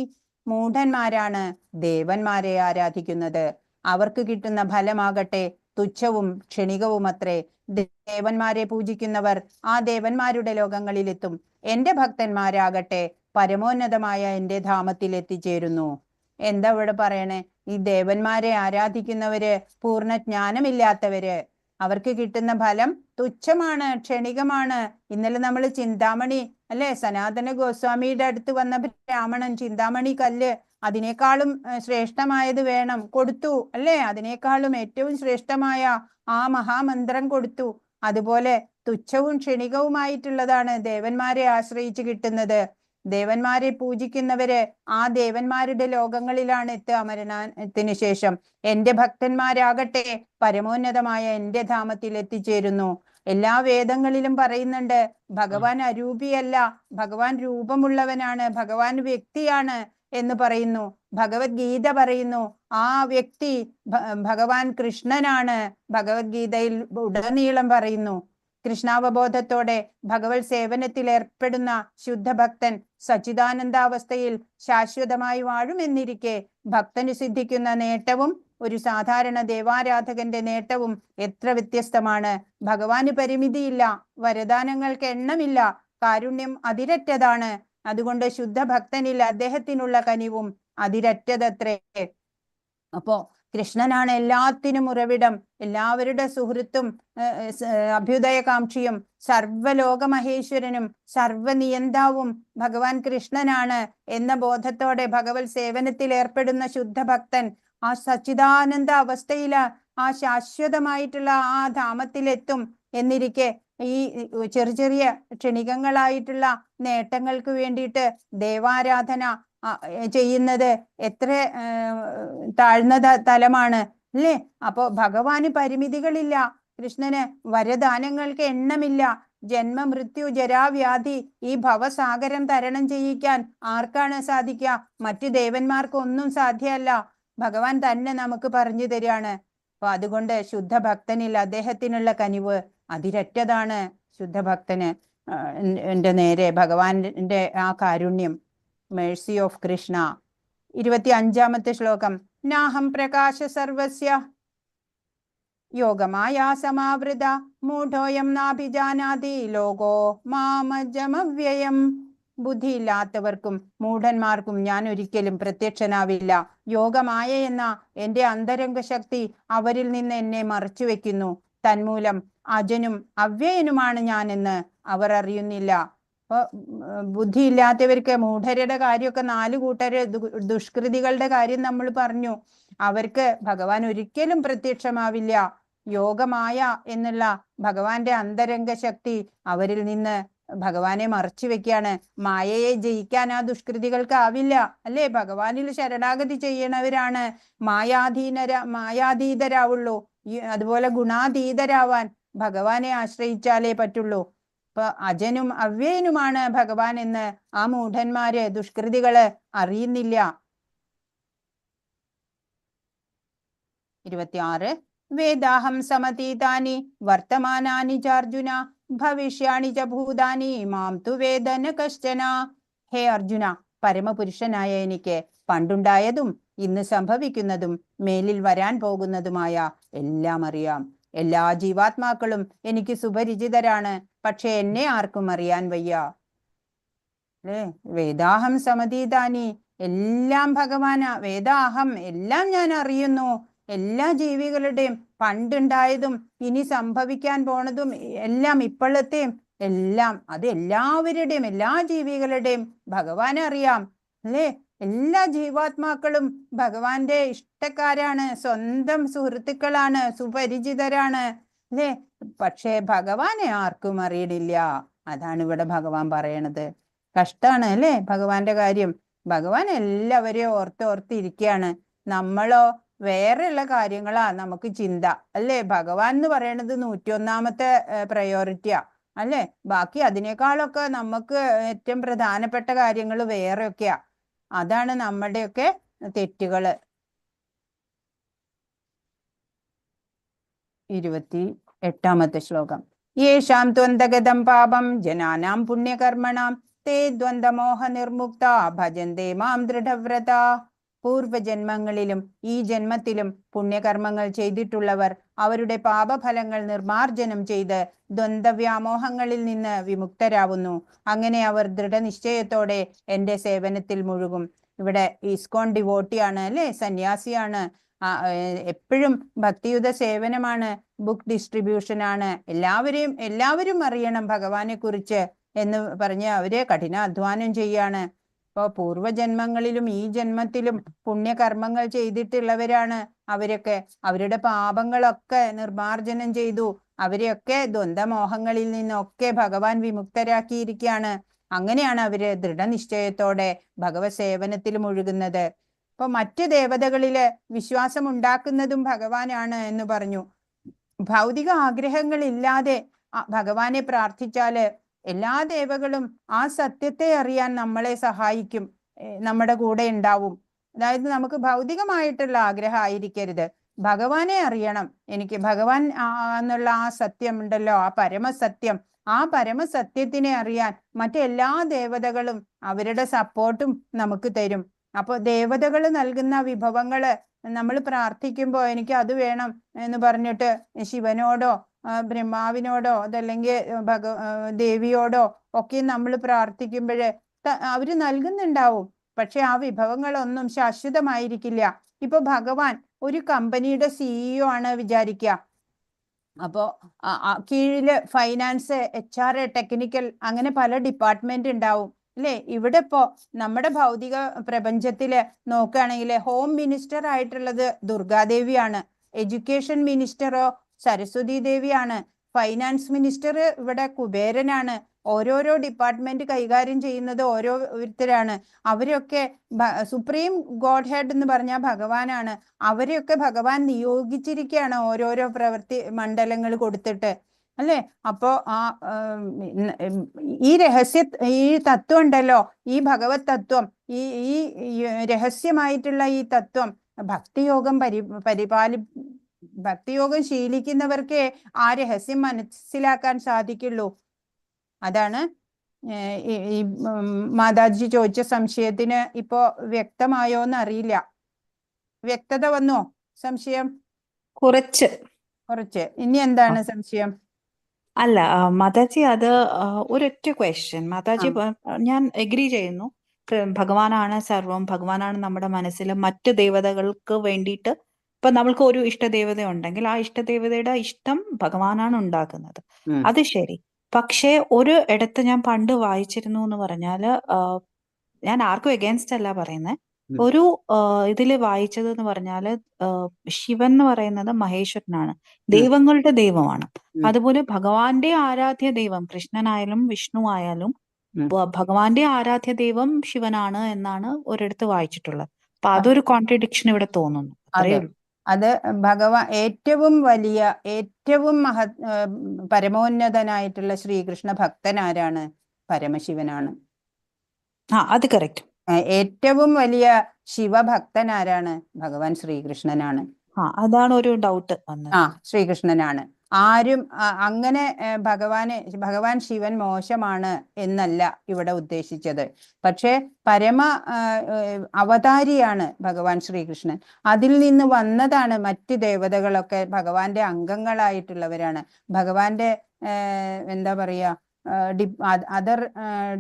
S2: മൂഢന്മാരാണ് ദേവന്മാരെ ആരാധിക്കുന്നത്. അവർക്ക് കിട്ടുന്ന ഫലമാകട്ടെ തുച്ഛവും ക്ഷണികവുമത്രേ. ദേവന്മാരെ പൂജിക്കുന്നവർ ആ ദേവന്മാരുടെ ലോകങ്ങളിലെത്തും. എന്റെ ഭക്തന്മാരാകട്ടെ പരമോന്നതമായ എന്റെ ധാമത്തിൽ എത്തിച്ചേരുന്നു. എന്താ ഇവിടെ പറയണേ? ഈ ദേവന്മാരെ ആരാധിക്കുന്നവര് പൂർണ്ണ ജ്ഞാനമില്ലാത്തവര്, അവർക്ക് കിട്ടുന്ന ഫലം തുച്ഛമാണ്, ക്ഷണികമാണ്. ഇന്നലെ നമ്മൾ ചിന്താമണി അല്ലെ, സനാതന ഗോസ്വാമിയുടെ അടുത്ത് വന്ന ബ്രാഹ്മണൻ ചിന്താമണി കല്ല് അതിനേക്കാളും ശ്രേഷ്ഠമായത് വേണം കൊടുത്തു അല്ലെ, അതിനേക്കാളും ഏറ്റവും ശ്രേഷ്ഠമായ ആ മഹാമന്ത്രം കൊടുത്തു. അതുപോലെ തുച്ഛവും ക്ഷണികവുമായിട്ടുള്ളതാണ് ദേവന്മാരെ ആശ്രയിച്ച് കിട്ടുന്നത്. ദേവന്മാരെ പൂജിക്കുന്നവര് ആ ദേവന്മാരുടെ ലോകങ്ങളിലാണ് എത്തുക മരണത്തിന് ശേഷം. എന്റെ ഭക്തന്മാരാകട്ടെ പരമോന്നതമായ എന്റെ ധാമത്തിൽ എത്തിച്ചേരുന്നു. എല്ലാ വേദങ്ങളിലും പറയുന്നുണ്ട് ഭഗവാൻ അരൂപിയല്ല, ഭഗവാൻ രൂപമുള്ളവനാണ്, ഭഗവാൻ വ്യക്തിയാണ് എന്ന് പറയുന്നു. ഭഗവത്ഗീത പറയുന്നു ആ വ്യക്തി ഭഗവാൻ കൃഷ്ണനാണ്. ഭഗവത്ഗീതയിൽ ഉടനീളം പറയുന്നു. കൃഷ്ണാവബോധത്തോടെ ഭഗവത് സേവനത്തിൽ ഏർപ്പെടുന്ന ശുദ്ധഭക്തൻ സച്ചിദാനന്ദാവസ്ഥയിൽ ശാശ്വതമായി വാഴുമെന്നിരിക്കെ ഭക്തന് സിദ്ധിക്കുന്ന നേട്ടവും ഒരു സാധാരണ ദേവാരാധകന്റെ നേട്ടവും എത്ര വ്യത്യസ്തമാണ്. ഭഗവാന് പരിമിതിയില്ല, വരദാനങ്ങൾക്ക് എണ്ണമില്ല, കാരുണ്യം അതിരറ്റതാണ്. അതുകൊണ്ട് ശുദ്ധഭക്തനിൽ അദ്ദേഹത്തിനുള്ള കനിവും അതിരറ്റതത്രേ. അപ്പോ കൃഷ്ണനാണ് എല്ലാത്തിനും ഉറവിടം, എല്ലാവരുടെ സുഹൃത്തും അഭ്യുദയകാംക്ഷിയും സർവലോകമഹേശ്വരനും സർവനിയന്താവും ഭഗവാൻ കൃഷ്ണനാണ് എന്ന ബോധത്തോടെ ഭഗവത് സേവനത്തിൽ ഏർപ്പെടുന്ന ശുദ്ധഭക്തൻ ആ സച്ചിദാനന്ദ അവസ്ഥയില് ആ ശാശ്വതമായിട്ടുള്ള ആ ധാമത്തിലെത്തും എന്നിരിക്കെ ഈ ചെറിയ ക്ഷണികങ്ങളായിട്ടുള്ള നേട്ടങ്ങൾക്ക് വേണ്ടിയിട്ട് ദേവാരാധന ചെയ്യുന്നത് എത്ര താഴ്ന്ന തലമാണ് അല്ലേ. അപ്പോ ഭഗവാന് പരിമിതികളില്ല, കൃഷ്ണന് വരദാനങ്ങൾക്ക് എണ്ണമില്ല. ജന്മ മൃത്യു ജരാവ്യാധി ഈ ഭവസാഗരം തരണം ചെയ്യിക്കാൻ ആർക്കാണ് സാധിക്കുക? മറ്റു ദേവന്മാർക്ക് ഒന്നും സാധ്യമല്ല. ഭഗവാൻ തന്നെ നമുക്ക് പറഞ്ഞു തരികയാണ്. അപ്പൊ അതുകൊണ്ട് ശുദ്ധഭക്തനിൽ അദ്ദേഹത്തിനുള്ള കനിവ് അതിരറ്റതാണ്. ശുദ്ധഭക്തന് എന്റെ നേരെ ഭഗവാന്റെ ആ കാരുണ്യം, മേഴ്സി ഓഫ് കൃഷ്ണ. 25ാമത്തെ ശ്ലോകം. നാഹം പ്രകാശ സർവസ്യ യോഗമായാ സമാവൃത മൂഢോയം നാഭിജാനാതി ലോകോ മാമജമവ്യയം. ബുദ്ധിയില്ലാത്തവർക്കും മൂഢന്മാർക്കും ഞാൻ ഒരിക്കലും പ്രത്യക്ഷനാവില്ല. യോഗമായ എന്ന എന്റെ അന്തരംഗ ശക്തി അവരിൽ നിന്ന് എന്നെ മറച്ചു വെക്കുന്നു. തന്മൂലം അജനും അവ്യയനുമാണ് ഞാനെന്ന് അവർ അറിയുന്നില്ല. അപ്പൊ ബുദ്ധിയില്ലാത്തവർക്ക്, മൂഢരുടെ കാര്യമൊക്കെ 4 കൂട്ടര് ദുഷ്കൃതികളുടെ കാര്യം നമ്മൾ പറഞ്ഞു. അവർക്ക് ഭഗവാൻ ഒരിക്കലും പ്രത്യക്ഷമാവില്ല. യോഗമായ എന്നുള്ള ഭഗവാന്റെ അന്തരംഗ ശക്തി അവരിൽ നിന്ന് ഭഗവാനെ മറച്ചു വെക്കുകയാണ്. മായയെ ജയിക്കാൻ ആ ദുഷ്കൃതികൾക്ക് ആവില്ല അല്ലേ. ഭഗവാനിൽ ശരണാഗതി ചെയ്യണവരാണ് മായാതീതരാവുള്ളൂ. അതുപോലെ ഗുണാതീതരാവാൻ ഭഗവാനെ ആശ്രയിച്ചാലേ പറ്റുള്ളൂ. ഇപ്പൊ അജനും അവ്യയനുമാണ് ഭഗവാൻ എന്ന് ആ മൂഢന്മാര് ദുഷ്കൃതികള് അറിയുന്നില്ല. 26. വേദാഹം സമതീതാനി വർത്തമാനാനി ചാർജുന ഭവിഷ്യാണി ച ഭൂതാനി മാം തു വേദന കശ്ചന. ഹേ അർജുന, പരമപുരുഷനായ എനിക്ക് പണ്ടുണ്ടായതും ഇന്ന് സംഭവിക്കുന്നതും മേലിൽ വരാൻ പോകുന്നതുമായ എല്ലാം അറിയാം. എല്ലാ ജീവാത്മാക്കളും എനിക്ക് സുപരിചിതരാണ്, പക്ഷെ എന്നെ ആർക്കും അറിയാൻ വയ്യ. വേദാഹം സമതീതാനി, എല്ലാം ഭഗവാനാ. വേദാഹം, എല്ലാം ഞാൻ അറിയുന്നു. എല്ലാ ജീവികളുടെയും പണ്ടുണ്ടായതും ഇനി സംഭവിക്കാൻ പോണതും എല്ലാം, ഇപ്പോഴത്തെയും എല്ലാം, അത് എല്ലാവരുടെയും എല്ലാ ജീവികളുടെയും ഭഗവാനെ അറിയാം അല്ലേ. എല്ലാ ജീവാത്മാക്കളും ഭഗവാന്റെ ഇഷ്ടക്കാരാണ്, സ്വന്തം സുഹൃത്തുക്കളാണ്, സുപരിചിതരാണ് അല്ലേ. പക്ഷേ ഭഗവാനെ ആർക്കും അറിയണില്ല. അതാണ് ഇവിടെ ഭഗവാൻ പറയണത്. കഷ്ടാണ് അല്ലേ ഭഗവാന്റെ കാര്യം. ഭഗവാൻ എല്ലാവരെയും ഓർത്തിരിക്കുകയാണ്. നമ്മളോ വേറെയുള്ള കാര്യങ്ങളാ നമുക്ക് ചിന്ത അല്ലേ. ഭഗവാൻ എന്ന് പറയണത് 101ാമത്തെ പ്രയോറിറ്റിയാ അല്ലേ. ബാക്കി അതിനേക്കാളൊക്കെ നമുക്ക് ഏറ്റവും പ്രധാനപ്പെട്ട കാര്യങ്ങൾ വേറെയൊക്കെയാ. അതാണ് നമ്മുടെയൊക്കെ തെറ്റുകള്. 28ാമത്തെ ശ്ലോകം. യേഷാം ദ്വന്ദ്ഗതം പാപം ജനാനാം പുണ്യകർമ്മണാം തേ ദ്വന്ദ്മോഹ നിർമുക്ത ഭജന്തേ മാം ദൃഢവ്രത. പൂർവജന്മങ്ങളിലും ഈ ജന്മത്തിലും പുണ്യകർമ്മങ്ങൾ ചെയ്തിട്ടുള്ളവർ അവരുടെ പാപഫലങ്ങൾ നിർമാർജനം ചെയ്ത് ദ്വന്ദ്വ്യാമോഹങ്ങളിൽ നിന്ന് വിമുക്തരാവുന്നു. അങ്ങനെ അവർ ദൃഢനിശ്ചയത്തോടെ എന്റെ സേവനത്തിൽ മുഴുകും. ഇവിടെ ഇസ്കോൺ ഡിവോട്ടിയാണ് അല്ലെ, സന്യാസിയാണ്. എപ്പോഴും ഭക്തിയുത സേവനമാണ്, ബുക്ക് ഡിസ്ട്രിബ്യൂഷൻ ആണ്, എല്ലാവരും അറിയണം ഭഗവാനെ കുറിച്ച് എന്ന് പറഞ്ഞ് അവര് കഠിനാധ്വാനം ചെയ്യാണ്. ഇപ്പൊ പൂർവജന്മങ്ങളിലും ഈ ജന്മത്തിലും പുണ്യകർമ്മങ്ങൾ ചെയ്തിട്ടുള്ളവരാണ് അവരൊക്കെ. അവരുടെ പാപങ്ങളൊക്കെ നിർമാർജനം ചെയ്തു. അവരെയൊക്കെ ദ്വന്ദ്മോഹങ്ങളിൽ നിന്നൊക്കെ ഭഗവാൻ വിമുക്തരാക്കിയിരിക്കുകയാണ്. അങ്ങനെയാണ് അവര് ദൃഢനിശ്ചയത്തോടെ ഭഗവത് സേവനത്തിൽ മുഴുകുന്നത്. ഇപ്പൊ മറ്റ് ദേവതകളില് വിശ്വാസം ഉണ്ടാക്കുന്നതും ഭഗവാനാണ് എന്ന് പറഞ്ഞു. ഭൗതിക ആഗ്രഹങ്ങളില്ലാതെ ഭഗവാനെ പ്രാർത്ഥിച്ചാല് എല്ലാ ദേവകളും ആ സത്യത്തെ അറിയാൻ നമ്മളെ സഹായിക്കും, നമ്മുടെ കൂടെ ഉണ്ടാവും. അതായത് നമുക്ക് ഭൗതികമായിട്ടുള്ള ആഗ്രഹം ആയിരിക്കരുത്, ഭഗവാനെ അറിയണം. എനിക്ക് ഭഗവാൻ എന്നുള്ള ആ സത്യം ഉണ്ടല്ലോ, ആ പരമസത്യം, ആ പരമസത്യത്തിനെ അറിയാൻ മറ്റെല്ലാ ദേവതകളും അവരുടെ സപ്പോർട്ടും നമുക്ക് തരും. അപ്പൊ ദേവതകൾ നൽകുന്ന വിഭവങ്ങള് നമ്മൾ പ്രാർത്ഥിക്കുമ്പോൾ എനിക്ക് അത് വേണം എന്ന് പറഞ്ഞിട്ട് ശിവനോടോ ബ്രഹ്മാവിനോടോ അതല്ലെങ്കിൽ ദേവിയോടോ ഒക്കെ നമ്മൾ പ്രാർത്ഥിക്കുമ്പോഴ് അവര് നൽകുന്നുണ്ടാവും. പക്ഷെ ആ വിഭവങ്ങളൊന്നും ശാശ്വതമായിരിക്കില്ല. ഇപ്പൊ ഭഗവാൻ ഒരു കമ്പനിയുടെ CEO ആണ് വിചാരിക്കുക. അപ്പോ കീഴില് ഫൈനാൻസ്, HR, ടെക്നിക്കൽ, അങ്ങനെ പല ഡിപ്പാർട്ട്മെന്റ് ഉണ്ടാവും അല്ലേ? ഇവിടെ ഇപ്പോ നമ്മുടെ ഭൗതിക പ്രപഞ്ചത്തില് നോക്കുകയാണെങ്കിൽ ഹോം മിനിസ്റ്റർ ആയിട്ടുള്ളത് ദുർഗാദേവിയാണ്, എഡ്യൂക്കേഷൻ മിനിസ്റ്ററോ സരസ്വതി ദേവിയാണ്, ഫൈനാൻസ് മിനിസ്റ്റർ ഇവിടെ കുബേരനാണ്, ഓരോരോ ഡിപ്പാർട്ട്മെന്റ് കൈകാര്യം ചെയ്യുന്നത് ഓരോരുത്തരാണ്. അവരൊക്കെ സുപ്രീം ഗോഡ് ഹെഡ് എന്ന് പറഞ്ഞാൽ ഭഗവാനാണ്. അവരെയൊക്കെ ഭഗവാൻ നിയോഗിച്ചിരിക്കുകയാണ് ഓരോരോ പ്രവൃത്തി മണ്ഡലങ്ങൾ കൊടുത്തിട്ട് അല്ലേ? അപ്പോ ഈ തത്വം ഉണ്ടല്ലോ, ഈ ഭഗവത് തത്വം, ഈ രഹസ്യമായിട്ടുള്ള ഈ തത്വം ഭക്തിയോഗം ഭക്തിയോഗം ശീലിക്കുന്നവർക്കേ ആ രഹസ്യം മനസ്സിലാക്കാൻ സാധിക്കുള്ളൂ. അതാണ് ഈ മാതാജി ചോദിച്ച സംശയത്തിന് ഇപ്പോ വ്യക്തമായോന്ന് അറിയില്ല. വ്യക്തത വന്നോ? സംശയം
S5: കുറച്ച്.
S2: ഇനി എന്താണ് സംശയം?
S5: അല്ല മാതാജി, അത് ഒരൊറ്റ ക്വസ്റ്റ്യൻ. മാതാജി ഞാൻ എഗ്രി ചെയ്യുന്നു, ഭഗവാനാണ് സർവം, ഭഗവാനാണ് നമ്മുടെ മനസ്സിൽ. മറ്റ് ദേവതകൾക്ക് വേണ്ടിയിട്ട് ഇപ്പൊ നമ്മൾക്ക് ഒരു ഇഷ്ടദേവത ഉണ്ടെങ്കിൽ ആ ഇഷ്ടദേവതയുടെ ഇഷ്ടം ഭഗവാനാണ് ഉണ്ടാക്കുന്നത്, അത് ശരി. പക്ഷേ ഒരു ഇടത്ത് ഞാൻ പണ്ട് വായിച്ചിരുന്നു എന്ന് പറഞ്ഞാല്, ഞാൻ ആർക്കും എഗെയിൻസ്റ്റ് അല്ല പറയുന്നത്, ഒരു ഇതില് വായിച്ചത് എന്ന് പറഞ്ഞാല് ശിവൻ എന്ന് പറയുന്നത് മഹേശ്വരനാണ്, ദൈവങ്ങളുടെ ദൈവമാണ്. അതുപോലെ ഭഗവാന്റെ ആരാധ്യ ദൈവം കൃഷ്ണനായാലും വിഷ്ണു ആയാലും ഭഗവാന്റെ ആരാധ്യ ദൈവം ശിവനാണ് എന്നാണ് ഒരിടത്ത് വായിച്ചിട്ടുള്ളത്. അപ്പൊ അതൊരു കോൺട്രഡിക്ഷൻ ഇവിടെ തോന്നുന്നു.
S2: അത് ഭഗവാൻ ഏറ്റവും വലിയ, ഏറ്റവും പരമോന്നതനായിട്ടുള്ള ശ്രീകൃഷ്ണ ഭക്തൻ ആരാണ്? പരമശിവനാണ്.
S5: അത് കറക്റ്റ്.
S2: ഏറ്റവും വലിയ ശിവഭക്തൻ ആരാണ്? ഭഗവാൻ ശ്രീകൃഷ്ണനാണ്.
S5: അതാണ് ഒരു ഡൗട്ട് വന്നത്.
S2: ശ്രീകൃഷ്ണനാണ്. ആരും അങ്ങനെ ഭഗവാൻ ശിവൻ മോശമാണ് എന്നല്ല ഇവിടെ ഉദ്ദേശിച്ചത്. പക്ഷെ പരമ അവതാരിയാണ് ഭഗവാൻ ശ്രീകൃഷ്ണൻ. അതിൽ നിന്ന് വന്നതാണ് മറ്റ് ദേവതകളൊക്കെ ഭഗവാന്റെ അംഗങ്ങളായിട്ടുള്ളവരാണ്. ഭഗവാന്റെ എന്താ പറയാ, അതർ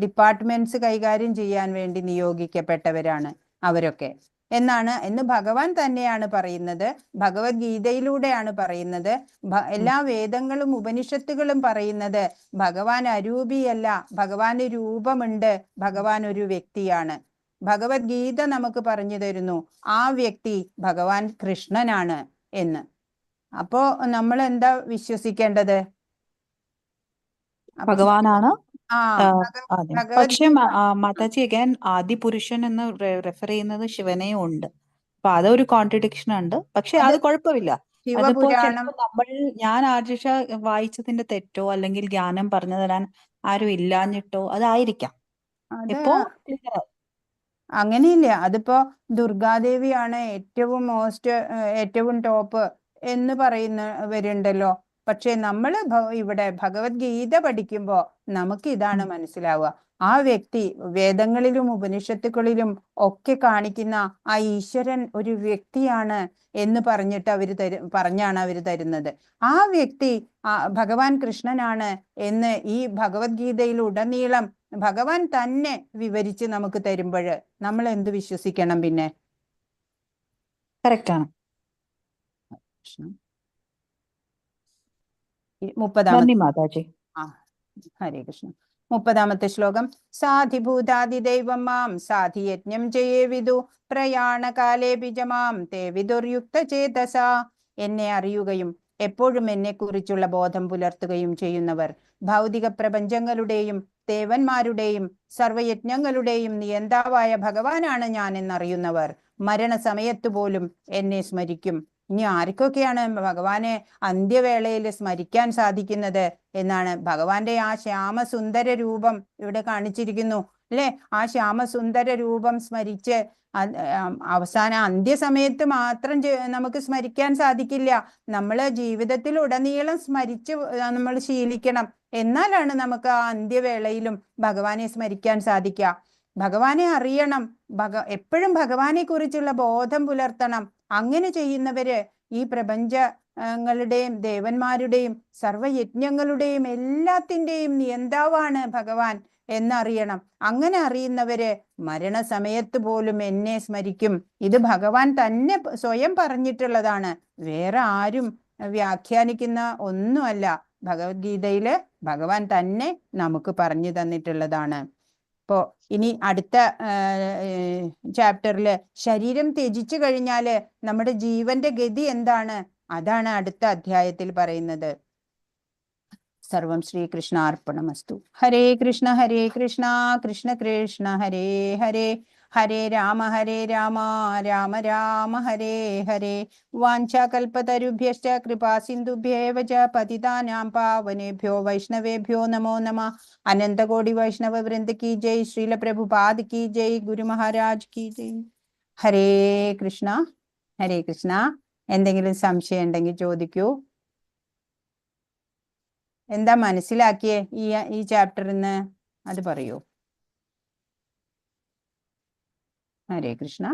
S2: ഡിപ്പാർട്ട്മെന്റ്സ് കൈകാര്യം ചെയ്യാൻ വേണ്ടി നിയോഗിക്കപ്പെട്ടവരാണ് അവരൊക്കെ എന്ന് ഭഗവാൻ തന്നെയാണ് പറയുന്നത്. ഭഗവത്ഗീതയിലൂടെയാണ് പറയുന്നത്. എല്ലാ വേദങ്ങളും ഉപനിഷത്തുകളും പറയുന്നത് ഭഗവാൻ അരൂപിയല്ല, ഭഗവാന് രൂപമുണ്ട്, ഭഗവാൻ ഒരു വ്യക്തിയാണ്. ഭഗവത്ഗീത നമുക്ക് പറഞ്ഞു തരുന്നു ആ വ്യക്തി ഭഗവാൻ കൃഷ്ണനാണ് എന്ന്. അപ്പോ നമ്മൾ എന്താ വിശ്വസിക്കേണ്ടത്?
S5: ഭഗവാനാണ്. പക്ഷെ മാതാജി അഗൈൻ ആദിപുരുഷൻ എന്ന് റെഫർ ചെയ്യുന്നത് ശിവനെയും ഉണ്ട്. അപ്പൊ അതൊരു കോൺട്രഡിക്ഷൻ ഉണ്ട്. പക്ഷെ അത് കുഴപ്പമില്ല. അതിപ്പോ ഞാൻ ആർജിഷ വായിച്ചതിന്റെ തെറ്റോ അല്ലെങ്കിൽ ജ്ഞാനം പറഞ്ഞു തരാൻ ആരും ഇല്ലാഞ്ഞിട്ടോ അതായിരിക്കാം. ഇപ്പോ
S2: അങ്ങനെയില്ല. അതിപ്പോ ദുർഗാദേവിയാണ് ഏറ്റവും ടോപ്പ് എന്ന് പറയുന്നവരുണ്ടല്ലോ. പക്ഷെ നമ്മൾ ഇവിടെ ഭഗവത്ഗീത പഠിക്കുമ്പോ നമുക്ക് ഇതാണ് മനസ്സിലാവുക, ആ വ്യക്തി വേദങ്ങളിലും ഉപനിഷത്തുക്കളിലും ഒക്കെ കാണിക്കുന്ന ആ ഈശ്വരൻ ഒരു വ്യക്തിയാണ് എന്ന് പറഞ്ഞാണ് അവര് തരുന്നത്. ആ വ്യക്തി ഭഗവാൻ കൃഷ്ണനാണ് എന്ന് ഈ ഭഗവത്ഗീതയിൽ ഉടനീളം ഭഗവാൻ തന്നെ വിവരിച്ച് നമുക്ക് തരുമ്പോൾ നമ്മൾ എന്ത് വിശ്വസിക്കണം? പിന്നെ
S5: കറക്റ്റാണ്.
S2: കൃഷ്ണ. 30-ാമത്തെ
S5: നന്ദി മാതാജി.
S2: ഹരേ കൃഷ്ണ. 30-ാമത്തെ ശ്ലോകം. സാധിഭൂതാദിദൈവം മാം സാധിയജ്ഞം ചെയ്യേവിദു പ്രയാണകാലേ ബിജമാം തേ വിദുർയുക്ത ചേതസ. എന്നെ അറിയുകയും എപ്പോഴും എന്നെ കുറിച്ചുള്ള ബോധം പുലർത്തുകയും ചെയ്യുന്നവർ, ഭൗതിക പ്രപഞ്ചങ്ങളുടെയും ദേവന്മാരുടെയും സർവയജ്ഞങ്ങളുടെയും നിയന്താവായ ഭഗവാനാണ് ഞാൻ എന്നറിയുന്നവർ മരണസമയത്തു പോലും എന്നെ സ്മരിക്കും. ഇനി ആർക്കൊക്കെയാണ് ഭഗവാനെ അന്ത്യവേളയിൽ സ്മരിക്കാൻ സാധിക്കുന്നത് എന്നാണ് ഭഗവാന്റെ ആ ശ്യാമസുന്ദര രൂപം ഇവിടെ കാണിച്ചിരിക്കുന്നു അല്ലെ. ആ ശ്യാമസുന്ദര രൂപം സ്മരിച്ച് അവസാന അന്ത്യസമയത്ത് മാത്രം നമുക്ക് സ്മരിക്കാൻ സാധിക്കില്ല. നമ്മള് ജീവിതത്തിൽ ഉടനീളം സ്മരിച്ച് നമ്മൾ ശീലിക്കണം. എന്നാലാണ് നമുക്ക് ആ അന്ത്യവേളയിലും ഭഗവാനെ സ്മരിക്കാൻ സാധിക്കുക. ഭഗവാനെ അറിയണം, എപ്പോഴും ഭഗവാനെ കുറിച്ചുള്ള ബോധം പുലർത്തണം. അങ്ങനെ ചെയ്യുന്നവര് ഈ പ്രപഞ്ചങ്ങളുടെയും ദേവന്മാരുടെയും സർവയജ്ഞങ്ങളുടെയും എല്ലാത്തിൻ്റെയും നിയന്താവാണ് ഭഗവാൻ എന്നറിയണം. അങ്ങനെ അറിയുന്നവര് മരണസമയത്ത് പോലും എന്നെ സ്മരിക്കും. ഇത് ഭഗവാൻ തന്നെ സ്വയം പറഞ്ഞിട്ടുള്ളതാണ്, വേറെ ആരും വ്യാഖ്യാനിക്കുന്ന ഒന്നുമല്ല. ഭഗവത്ഗീതയില് ഭഗവാൻ തന്നെ നമുക്ക് പറഞ്ഞു തന്നിട്ടുള്ളതാണ്. ഇപ്പോ ഇനി അടുത്ത ചാപ്റ്ററില് ശരീരം ത്യജിച്ചു കഴിഞ്ഞാല് നമ്മുടെ ജീവന്റെ ഗതി എന്താണ്, അതാണ് അടുത്ത അധ്യായത്തിൽ പറയുന്നത്. സർവം ശ്രീകൃഷ്ണാർപ്പണമസ്തു. ഹരേ കൃഷ്ണ കൃഷ്ണ കൃഷ്ണ ഹരേ ഹരേ, ഹരേ രാമ രാമ രാമ ഹരേ ഹരേ. വാഞ്ചാകൽപതരുഭ്യശ്ച കൃപാ സിന്ധുഭ്യേവ ച പതിതാനാം പാവനേഭ്യോ വൈഷ്ണവേഭ്യോ നമോ നമഃ. അനന്തകോടി വൈഷ്ണവ വൃന്ദ കി ജയ്. ശ്രീല പ്രഭുപാദ് കി ജയ്. ഗുരു മഹാരാജ് കി ജയ്. ഹരേ കൃഷ്ണ. എന്തെങ്കിലും സംശയം ഉണ്ടെങ്കിൽ ചോദിക്കൂ. എന്താ മനസ്സിലാക്കിയേ ഈ ചാപ്റ്ററിന്ന് അത് പറയൂ. ഹരേ കൃഷ്ണ.